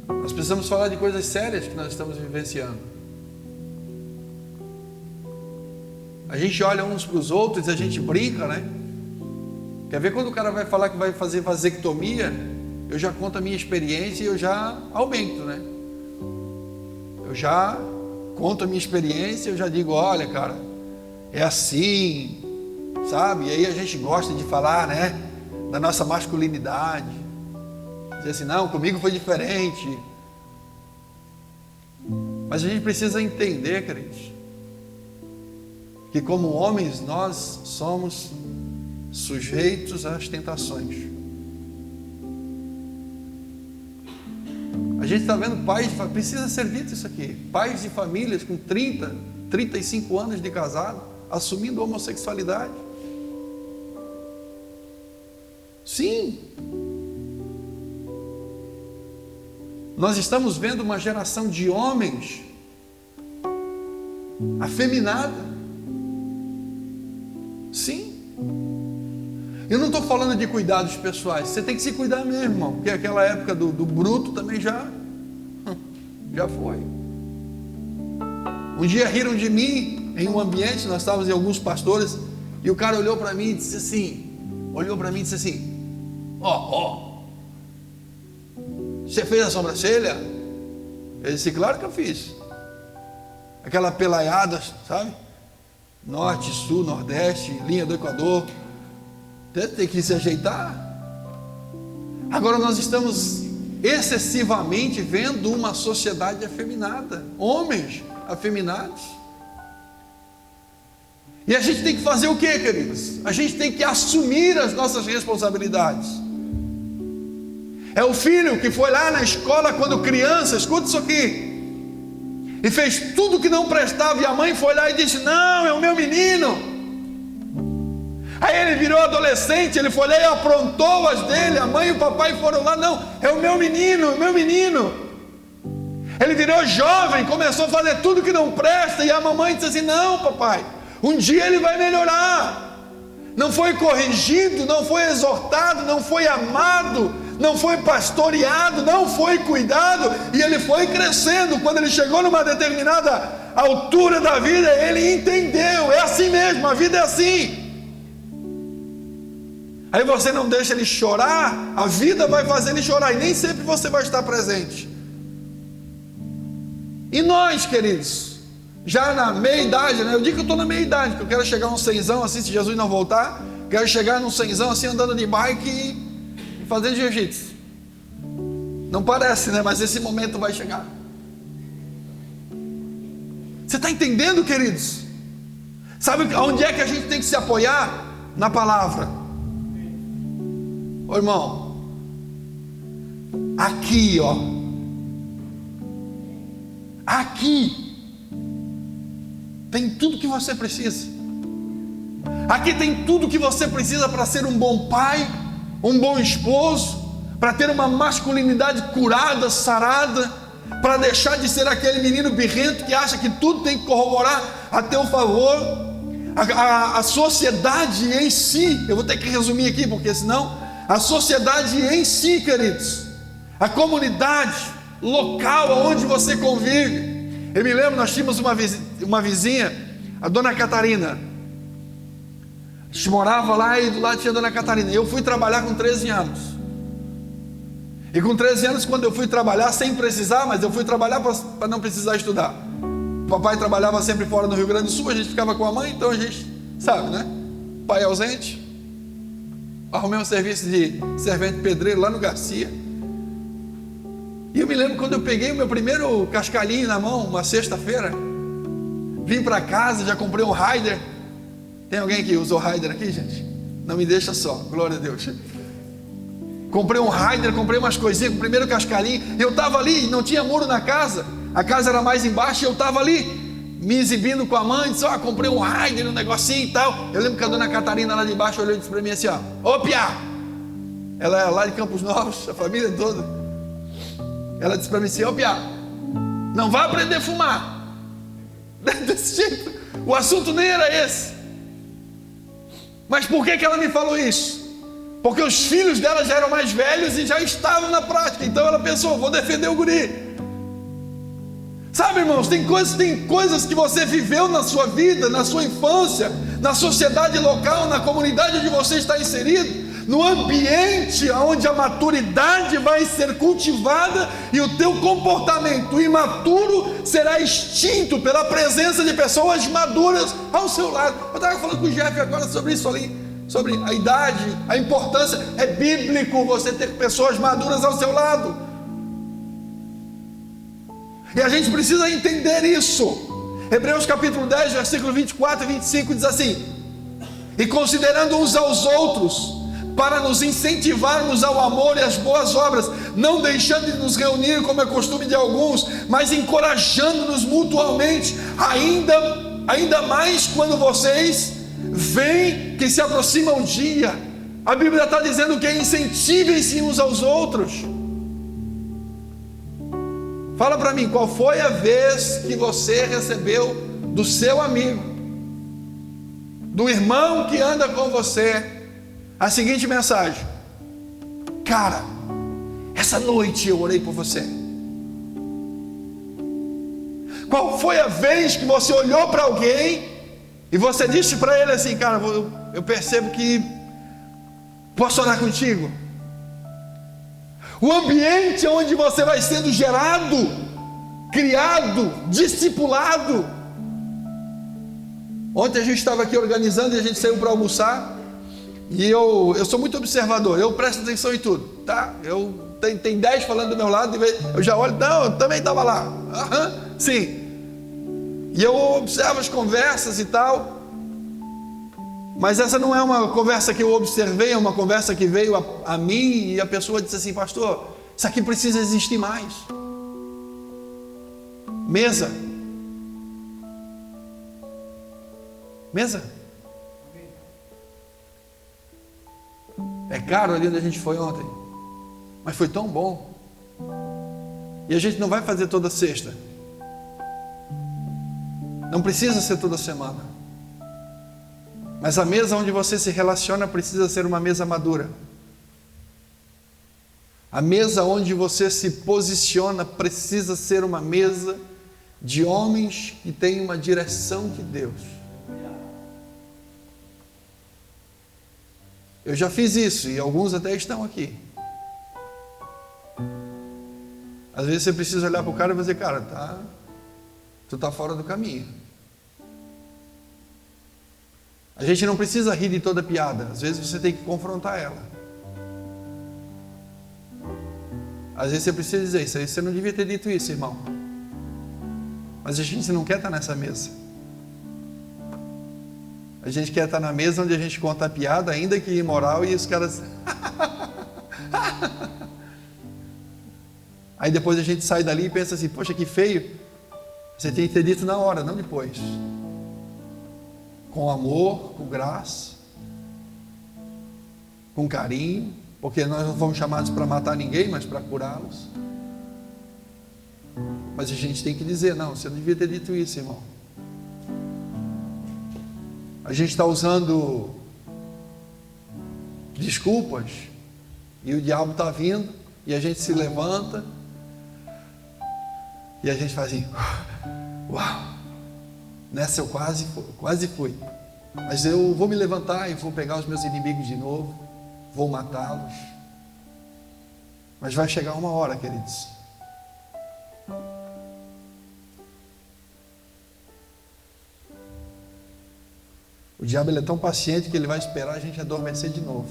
Nós precisamos falar de coisas sérias que nós estamos vivenciando. A gente olha uns para os outros e a gente brinca, né? Quer ver quando o cara vai falar que vai fazer vasectomia? Eu já conto a minha experiência e eu já aumento, né? Eu já conto a minha experiência, eu já digo: olha, cara, é assim, sabe? E aí a gente gosta de falar, né, da nossa masculinidade, dizer assim: não, comigo foi diferente. Mas a gente precisa entender, queridos, que como homens nós somos sujeitos às tentações. A gente está vendo pais, precisa ser dito isso aqui, pais de famílias com 30, 35 anos de casado, assumindo homossexualidade. Sim, nós estamos vendo uma geração de homens afeminada. Sim. Eu não estou falando de cuidados pessoais, você tem que se cuidar mesmo, irmão, porque aquela época do bruto também já foi. Um dia riram de mim em um ambiente, nós estávamos em alguns pastores, e o cara olhou para mim e disse assim: você fez a sobrancelha? Eu disse: claro que eu fiz. Aquela pelaiada, sabe? Norte, sul, nordeste, linha do Equador. Tem que se ajeitar. Agora nós estamos excessivamente vendo uma sociedade afeminada, homens afeminados. E a gente tem que fazer o quê, queridos? A gente tem que assumir as nossas responsabilidades. É o filho que foi lá na escola quando criança, escuta isso aqui, e fez tudo que não prestava, e a mãe foi lá e disse: não, é o meu menino. Aí ele virou adolescente, ele foi lá e aprontou as dele, a mãe e o papai foram lá: não, é o meu menino, o meu menino. Ele virou jovem, começou a fazer tudo que não presta, e a mamãe disse assim: não, papai, um dia ele vai melhorar. Não foi corrigido, não foi exortado, não foi amado, não foi pastoreado, não foi cuidado, e ele foi crescendo. Quando ele chegou numa determinada altura da vida, ele entendeu: é assim mesmo, a vida é assim. Aí você não deixa ele chorar, a vida vai fazer ele chorar, e nem sempre você vai estar presente. E nós, queridos, já na meia idade, né? Eu digo que eu estou na meia idade, que eu quero chegar a um 100zão assim, se Jesus não voltar, quero chegar num 100zão assim, andando de bike e fazendo jiu-jitsu. Não parece, né? Mas esse momento vai chegar. Você está entendendo, queridos? Sabe onde é que a gente tem que se apoiar? Na palavra. Ô irmão, aqui, ó, aqui tem tudo que você precisa. Aqui tem tudo que você precisa para ser um bom pai, um bom esposo, para ter uma masculinidade curada, sarada, para deixar de ser aquele menino birrento que acha que tudo tem que corroborar a teu favor. A sociedade em si, eu vou ter que resumir aqui, porque senão, a sociedade em si, queridos, a comunidade local onde você convive. Eu me lembro, nós tínhamos uma vizinha, a dona Catarina. A gente morava lá e do lado tinha a dona Catarina. Eu fui trabalhar com 13 anos. E com 13 anos, quando eu fui trabalhar, sem precisar, mas eu fui trabalhar para não precisar estudar. O papai trabalhava sempre fora no Rio Grande do Sul, a gente ficava com a mãe, então a gente sabe, né? Pai ausente. Arrumei um serviço de servente pedreiro lá no Garcia. E eu me lembro quando eu peguei o meu primeiro cascalhinho na mão, uma sexta-feira. Vim para casa, já comprei um Raider. Tem alguém que usou Raider aqui, gente? Não me deixa só, glória a Deus. Comprei um Raider, comprei umas coisinhas com o primeiro cascalhinho. Eu estava ali, não tinha muro na casa. A casa era mais embaixo e eu estava ali, me exibindo com a mãe. Disse: comprei um Raider, um negocinho e tal. Eu lembro que a dona Catarina lá de baixo olhou e disse para mim assim: ô Piá, ela é lá de Campos Novos, a família toda. Ela disse para mim assim: ô Piá, não vai aprender a fumar. Desse jeito, o assunto nem era esse. Mas por que ela me falou isso? Porque os filhos dela já eram mais velhos e já estavam na prática. Então ela pensou: vou defender o guri. Sabe, irmãos, tem coisas que você viveu na sua vida, na sua infância, na sociedade local, na comunidade onde você está inserido, no ambiente onde a maturidade vai ser cultivada e o teu comportamento imaturo será extinto pela presença de pessoas maduras ao seu lado. Eu estava falando com o Jeff agora sobre isso ali, sobre a idade, a importância. É bíblico você ter pessoas maduras ao seu lado. E a gente precisa entender isso. Hebreus capítulo 10, versículo 24 e 25 diz assim: e considerando uns aos outros, para nos incentivarmos ao amor e às boas obras, não deixando de nos reunir como é costume de alguns, mas encorajando-nos mutuamente, ainda mais quando vocês veem que se aproxima o dia. A Bíblia está dizendo que incentivem-se uns aos outros. Fala para mim, qual foi a vez que você recebeu do seu amigo, do irmão que anda com você, a seguinte mensagem: cara, essa noite eu orei por você. Qual foi a vez que você olhou para alguém e você disse para ele assim: cara, eu percebo que posso orar contigo? O ambiente onde você vai sendo gerado, criado, discipulado. Ontem a gente estava aqui organizando e a gente saiu para almoçar. E eu sou muito observador, eu presto atenção em tudo, tá? Tem 10 falando do meu lado, eu já olho: não, eu também estava lá. Sim. E eu observo as conversas e tal. Mas essa não é uma conversa que eu observei, é uma conversa que veio a mim, e a pessoa disse assim: pastor, isso aqui precisa existir mais. Mesa. É caro ali onde a gente foi ontem, mas foi tão bom. E a gente não vai fazer toda sexta. Não precisa ser toda semana. Mas a mesa onde você se relaciona precisa ser uma mesa madura. A mesa onde você se posiciona precisa ser uma mesa de homens que têm uma direção de Deus. Eu já fiz isso e alguns até estão aqui. Às vezes você precisa olhar para o cara e dizer, cara, tu está fora do caminho. A gente não precisa rir de toda piada. Às vezes você tem que confrontar ela. Às vezes você precisa dizer, isso aí você não devia ter dito isso, irmão. Mas a gente não quer estar nessa mesa. A gente quer estar na mesa onde a gente conta a piada, ainda que imoral, e os caras... Aí depois a gente sai dali e pensa assim, poxa, que feio. Você tem que ter dito na hora, não depois. Com amor, com graça, com carinho, porque nós não fomos chamados para matar ninguém, mas para curá-los. Mas a gente tem que dizer, não, você não devia ter dito isso, irmão. A gente está usando desculpas e o diabo está vindo e a gente se levanta e a gente faz assim, uau, nessa eu quase fui, mas eu vou me levantar e vou pegar os meus inimigos de novo, vou matá-los. Mas vai chegar uma hora, queridos, o diabo ele é tão paciente que ele vai esperar a gente adormecer de novo.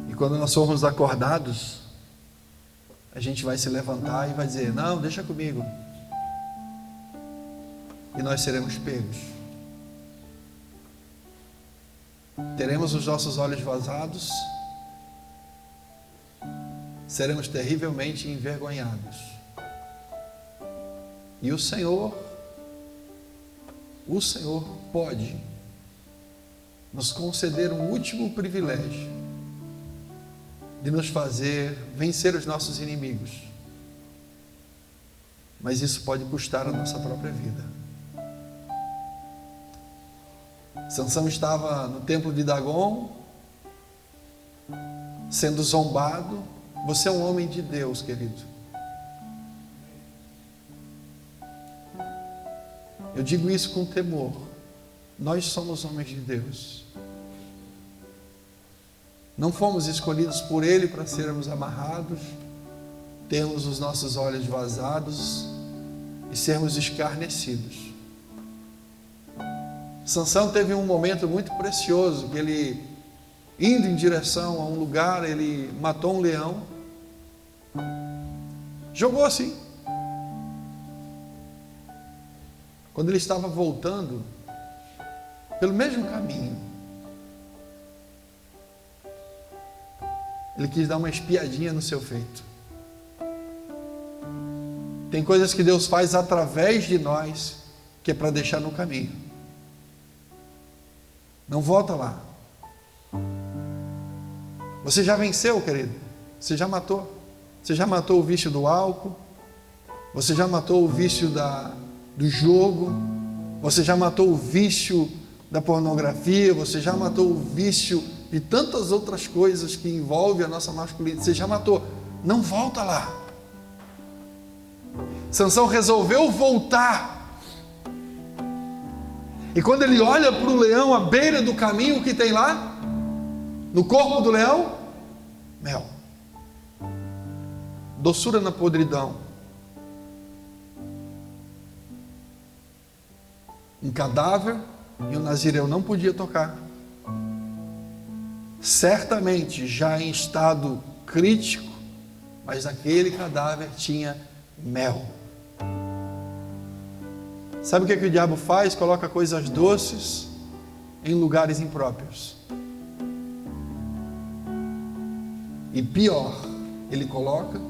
E quando nós formos acordados, a gente vai se levantar e vai dizer, não, deixa comigo. E nós seremos pegos. Teremos os nossos olhos vazados, seremos terrivelmente envergonhados. E o Senhor pode nos conceder um último privilégio de nos fazer vencer os nossos inimigos. Mas isso pode custar a nossa própria vida. Sansão estava no templo de Dagon, sendo zombado. Você é um homem de Deus, querido. Eu digo isso com temor. Nós somos homens de Deus. Não fomos escolhidos por Ele para sermos amarrados, termos os nossos olhos vazados e sermos escarnecidos. Sansão teve um momento muito precioso, que ele, indo em direção a um lugar, ele matou um leão, jogou assim. Quando ele estava voltando pelo mesmo caminho, ele quis dar uma espiadinha no seu feito. Tem coisas que Deus faz através de nós, que é para deixar no caminho. Não volta lá. Você já venceu, querido. Você já matou. Você já matou o vício do álcool. Você já matou o vício do jogo. Você já matou o vício da pornografia. Você já matou o vício de tantas outras coisas que envolvem a nossa masculinidade. Você já matou. Não volta lá. Sansão resolveu voltar. E quando ele olha para o leão à beira do caminho, o que tem lá? No corpo do leão? Mel. Doçura na podridão. Um cadáver, e o nazireu não podia tocar. Certamente já em estado crítico, mas aquele cadáver tinha mel. Sabe o que o diabo faz? Coloca coisas doces em lugares impróprios. E pior, ele coloca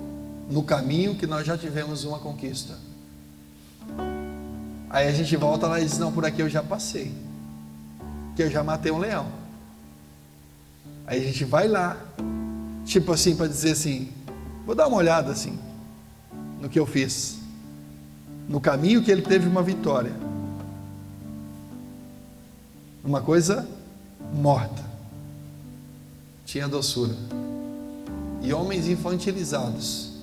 no caminho que nós já tivemos uma conquista. Aí a gente volta lá e diz, não, por aqui eu já passei, que eu já matei um leão. Aí a gente vai lá, tipo assim, para dizer assim, vou dar uma olhada assim no que eu fiz, no caminho que ele teve uma vitória, uma coisa morta tinha doçura. E homens infantilizados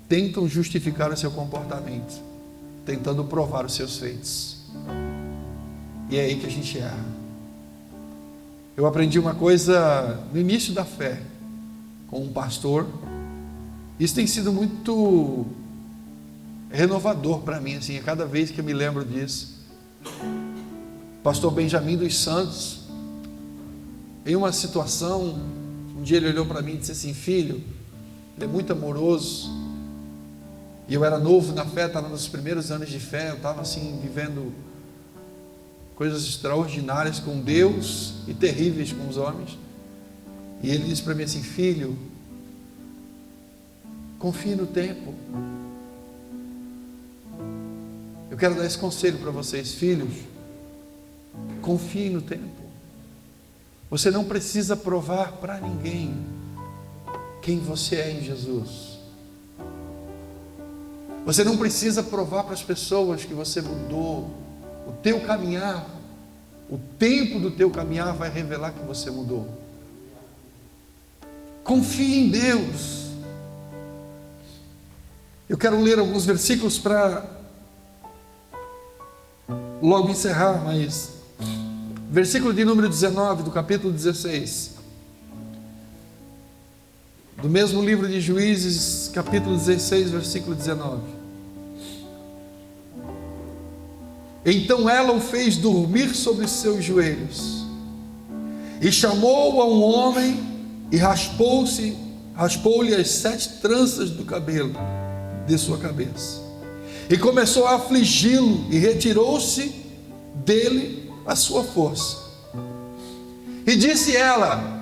tentam justificar o seu comportamento, tentando provar os seus feitos. E é aí que a gente erra. Eu aprendi uma coisa no início da fé com um pastor. Isso tem sido muito renovador para mim, assim, a cada vez que eu me lembro disso. Pastor Benjamin dos Santos, em uma situação, um dia ele olhou para mim e disse assim: filho, ele é muito amoroso. E eu era novo na fé, estava nos primeiros anos de fé, eu estava assim, vivendo coisas extraordinárias com Deus e terríveis com os homens. E ele disse para mim assim: filho, confie no tempo. Eu quero dar esse conselho para vocês, filhos. Confie no tempo. Você não precisa provar para ninguém quem você é em Jesus. Você não precisa provar para as pessoas que você mudou. O teu caminhar, o tempo do teu caminhar vai revelar que você mudou. Confie em Deus. Eu quero ler alguns versículos para logo encerrar, mas versículo de número 19 do capítulo 16 do mesmo livro de Juízes, capítulo 16, versículo 19. Então ela o fez dormir sobre seus joelhos e chamou a um homem e raspou-lhe as 7 tranças do cabelo de sua cabeça e começou a afligi-lo, e retirou-se dele a sua força. E disse ela: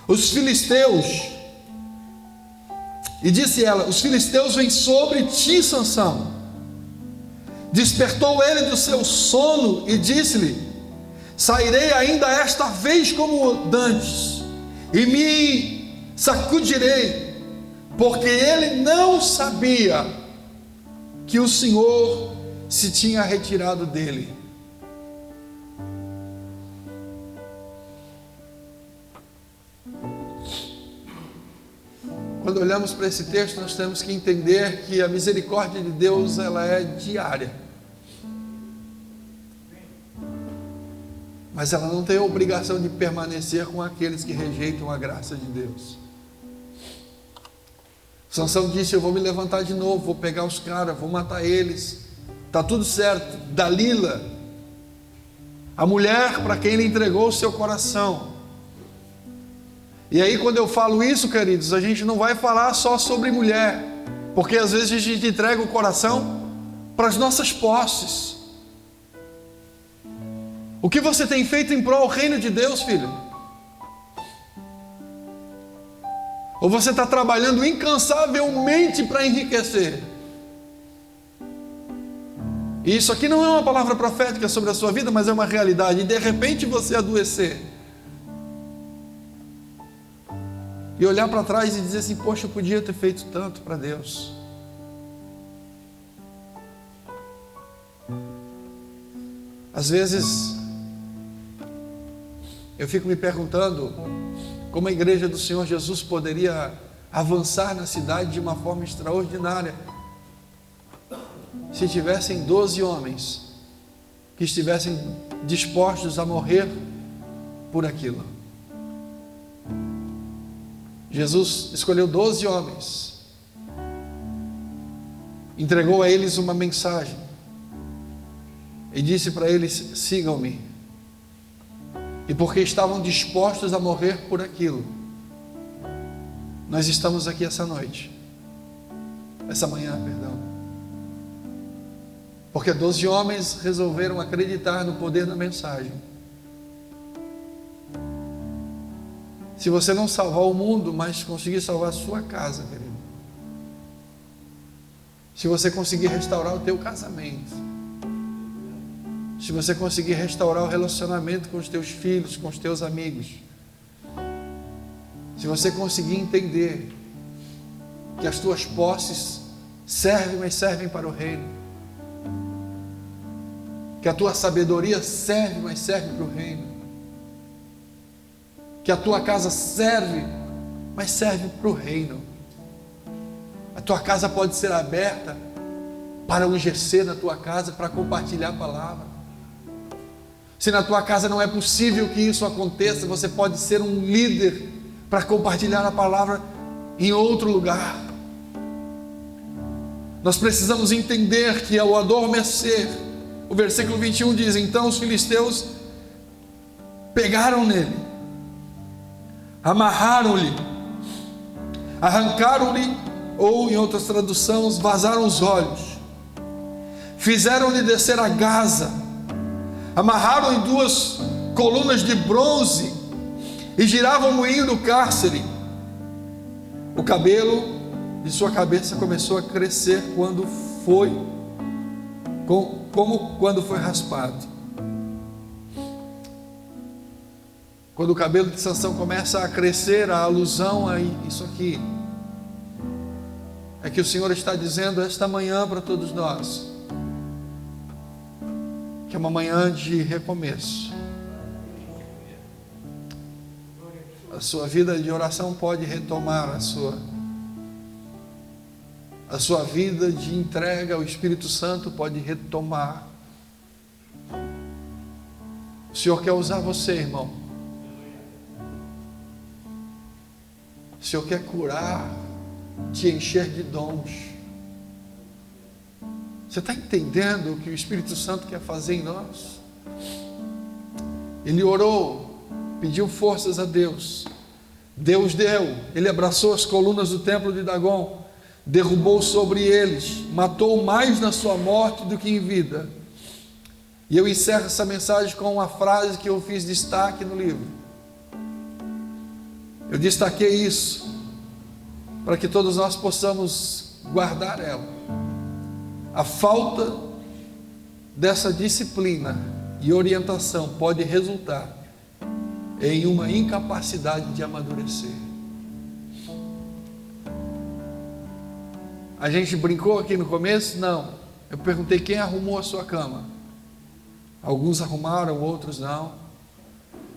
os filisteus vêm sobre ti, Sansão. Despertou ele do seu sono e disse-lhe: sairei ainda esta vez como dantes, e me sacudirei, porque ele não sabia que o Senhor se tinha retirado dele. Quando olhamos para esse texto, nós temos que entender que a misericórdia de Deus, ela é diária, mas ela não tem a obrigação de permanecer com aqueles que rejeitam a graça de Deus. Sansão disse: eu vou me levantar de novo, vou pegar os caras, vou matar eles, está tudo certo. Dalila, a mulher para quem ele entregou o seu coração. E aí, quando eu falo isso, queridos, a gente não vai falar só sobre mulher, porque às vezes a gente entrega o coração para as nossas posses. O que você tem feito em prol do reino de Deus, filho? Ou você está trabalhando incansavelmente para enriquecer? E isso aqui não é uma palavra profética sobre a sua vida, mas é uma realidade. E de repente você adoecer e olhar para trás e dizer assim: poxa, eu podia ter feito tanto para Deus. Às vezes eu fico me perguntando como a igreja do Senhor Jesus poderia avançar na cidade de uma forma extraordinária se tivessem 12 homens que estivessem dispostos a morrer por aquilo. Jesus escolheu 12 homens, entregou a eles uma mensagem e disse para eles: sigam-me. E porque estavam dispostos a morrer por aquilo, nós estamos aqui essa manhã, porque 12 homens resolveram acreditar no poder da mensagem. Se você não salvar o mundo, mas conseguir salvar a sua casa, querido, se você conseguir restaurar o teu casamento, se você conseguir restaurar o relacionamento com os teus filhos, com os teus amigos, se você conseguir entender que as tuas posses servem, mas servem para o reino. Que a tua sabedoria serve, mas serve para o reino. Que a tua casa serve, mas serve para o reino. A tua casa pode ser aberta para um GC na tua casa, para compartilhar a palavra. Se na tua casa não é possível que isso aconteça, você pode ser um líder para compartilhar a palavra em outro lugar. Nós precisamos entender que ao adormecer, o versículo 21 diz: então os filisteus pegaram nele, amarraram-lhe, arrancaram-lhe, ou em outras traduções, vazaram os olhos, fizeram-lhe descer a Gaza, amarraram em 2 colunas de bronze e giravam o moinho do cárcere. O cabelo de sua cabeça começou a crescer quando foi raspado. Quando o cabelo de Sansão começa a crescer, a alusão a isso aqui é que o Senhor está dizendo esta manhã para todos nós que é uma manhã de recomeço. A sua vida de oração pode retomar a sua vida de entrega ao Espírito Santo pode retomar. O Senhor quer usar você, irmão. O Senhor quer curar, te encher de dons. Você está entendendo o que o Espírito Santo quer fazer em nós? Ele orou, pediu forças a Deus. Deus deu. Ele abraçou as colunas do templo de Dagon, derrubou sobre eles, matou mais na sua morte do que em vida. E eu encerro essa mensagem com uma frase que eu fiz destaque no livro. Eu destaquei isso para que todos nós possamos guardar ela. A falta dessa disciplina e orientação pode resultar em uma incapacidade de amadurecer. A gente brincou aqui no começo? Não. Eu perguntei quem arrumou a sua cama. Alguns arrumaram, outros não.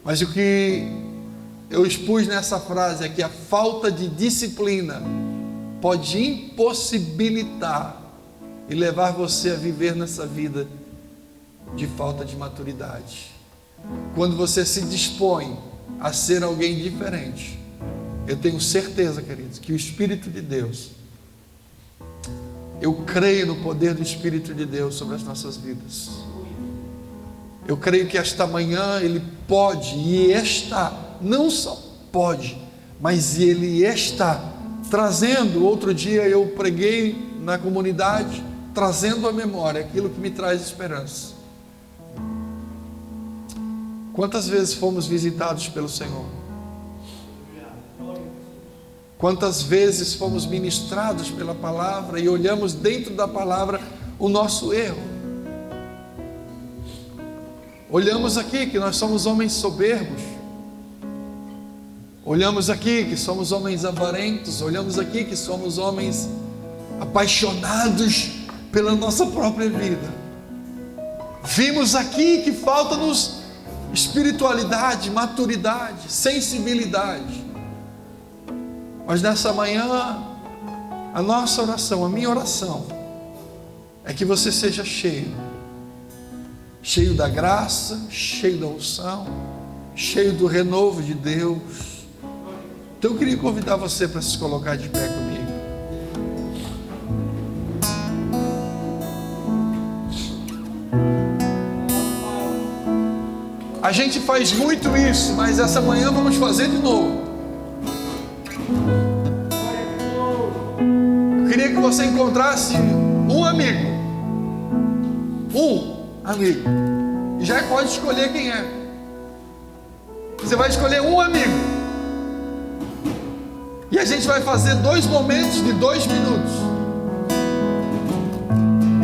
Mas o que eu expus nessa frase é que a falta de disciplina pode impossibilitar e levar você a viver nessa vida de falta de maturidade. Quando você se dispõe a ser alguém diferente, eu tenho certeza, queridos, que o Espírito de Deus, eu creio no poder do Espírito de Deus sobre as nossas vidas. Eu creio que esta manhã Ele pode e está, não só pode, mas Ele está trazendo. Outro dia eu preguei na comunidade, trazendo à memória aquilo que me traz esperança. Quantas vezes fomos visitados pelo Senhor? Quantas vezes fomos ministrados pela palavra e olhamos dentro da palavra o nosso erro? Olhamos aqui que nós somos homens soberbos. Olhamos aqui que somos homens avarentos. Olhamos aqui que somos homens apaixonados pela nossa própria vida. Vimos aqui que falta-nos espiritualidade, maturidade, sensibilidade. Mas nessa manhã, a nossa oração, a minha oração, é que você seja cheio da graça, cheio da unção, cheio do renovo de Deus. Então eu queria convidar você para se colocar de pé comigo. A gente faz muito isso, mas essa manhã vamos fazer de novo. Eu queria que você encontrasse um amigo. E já pode escolher quem é. Você vai escolher um amigo. E a gente vai fazer 2 momentos de 2 minutos.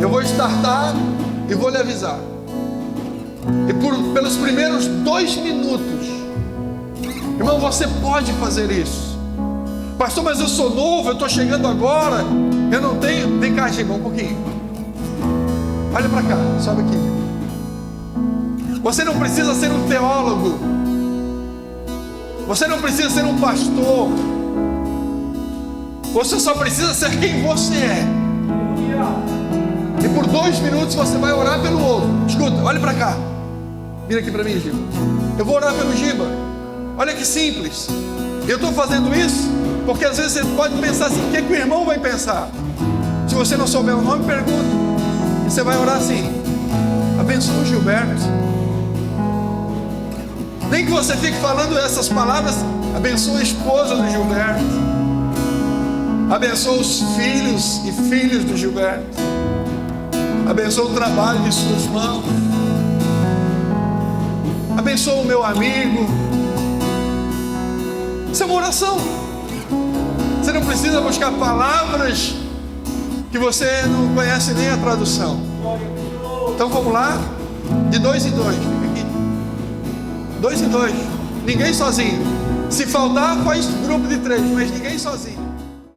Eu vou startar e vou lhe avisar. E pelos primeiros 2 minutos, irmão, você pode fazer isso. Pastor, mas eu sou novo, eu estou chegando agora, eu não tenho. Vem cá, chega um pouquinho. Olha para cá, sobe aqui. Você não precisa ser um teólogo. Você não precisa ser um pastor. Você só precisa ser quem você é. E por 2 minutos você vai orar pelo outro. Escuta, olha para cá. Vira aqui para mim, Giba. Eu vou orar pelo Giba. Olha que simples. Eu estou fazendo isso porque às vezes você pode pensar assim: o que o irmão vai pensar? Se você não souber o nome, pergunta. E você vai orar assim: abençoa o Gilberto. Nem que você fique falando essas palavras: abençoa a esposa do Gilberto, abençoa os filhos e filhas do Gilberto, abençoa o trabalho de suas mãos, abençoa o meu amigo. Isso é uma oração. Você não precisa buscar palavras que você não conhece nem a tradução. Então vamos lá, de 2 em 2, fica aqui, 2 em 2, ninguém sozinho. Se faltar, faz grupo de 3, mas ninguém sozinho.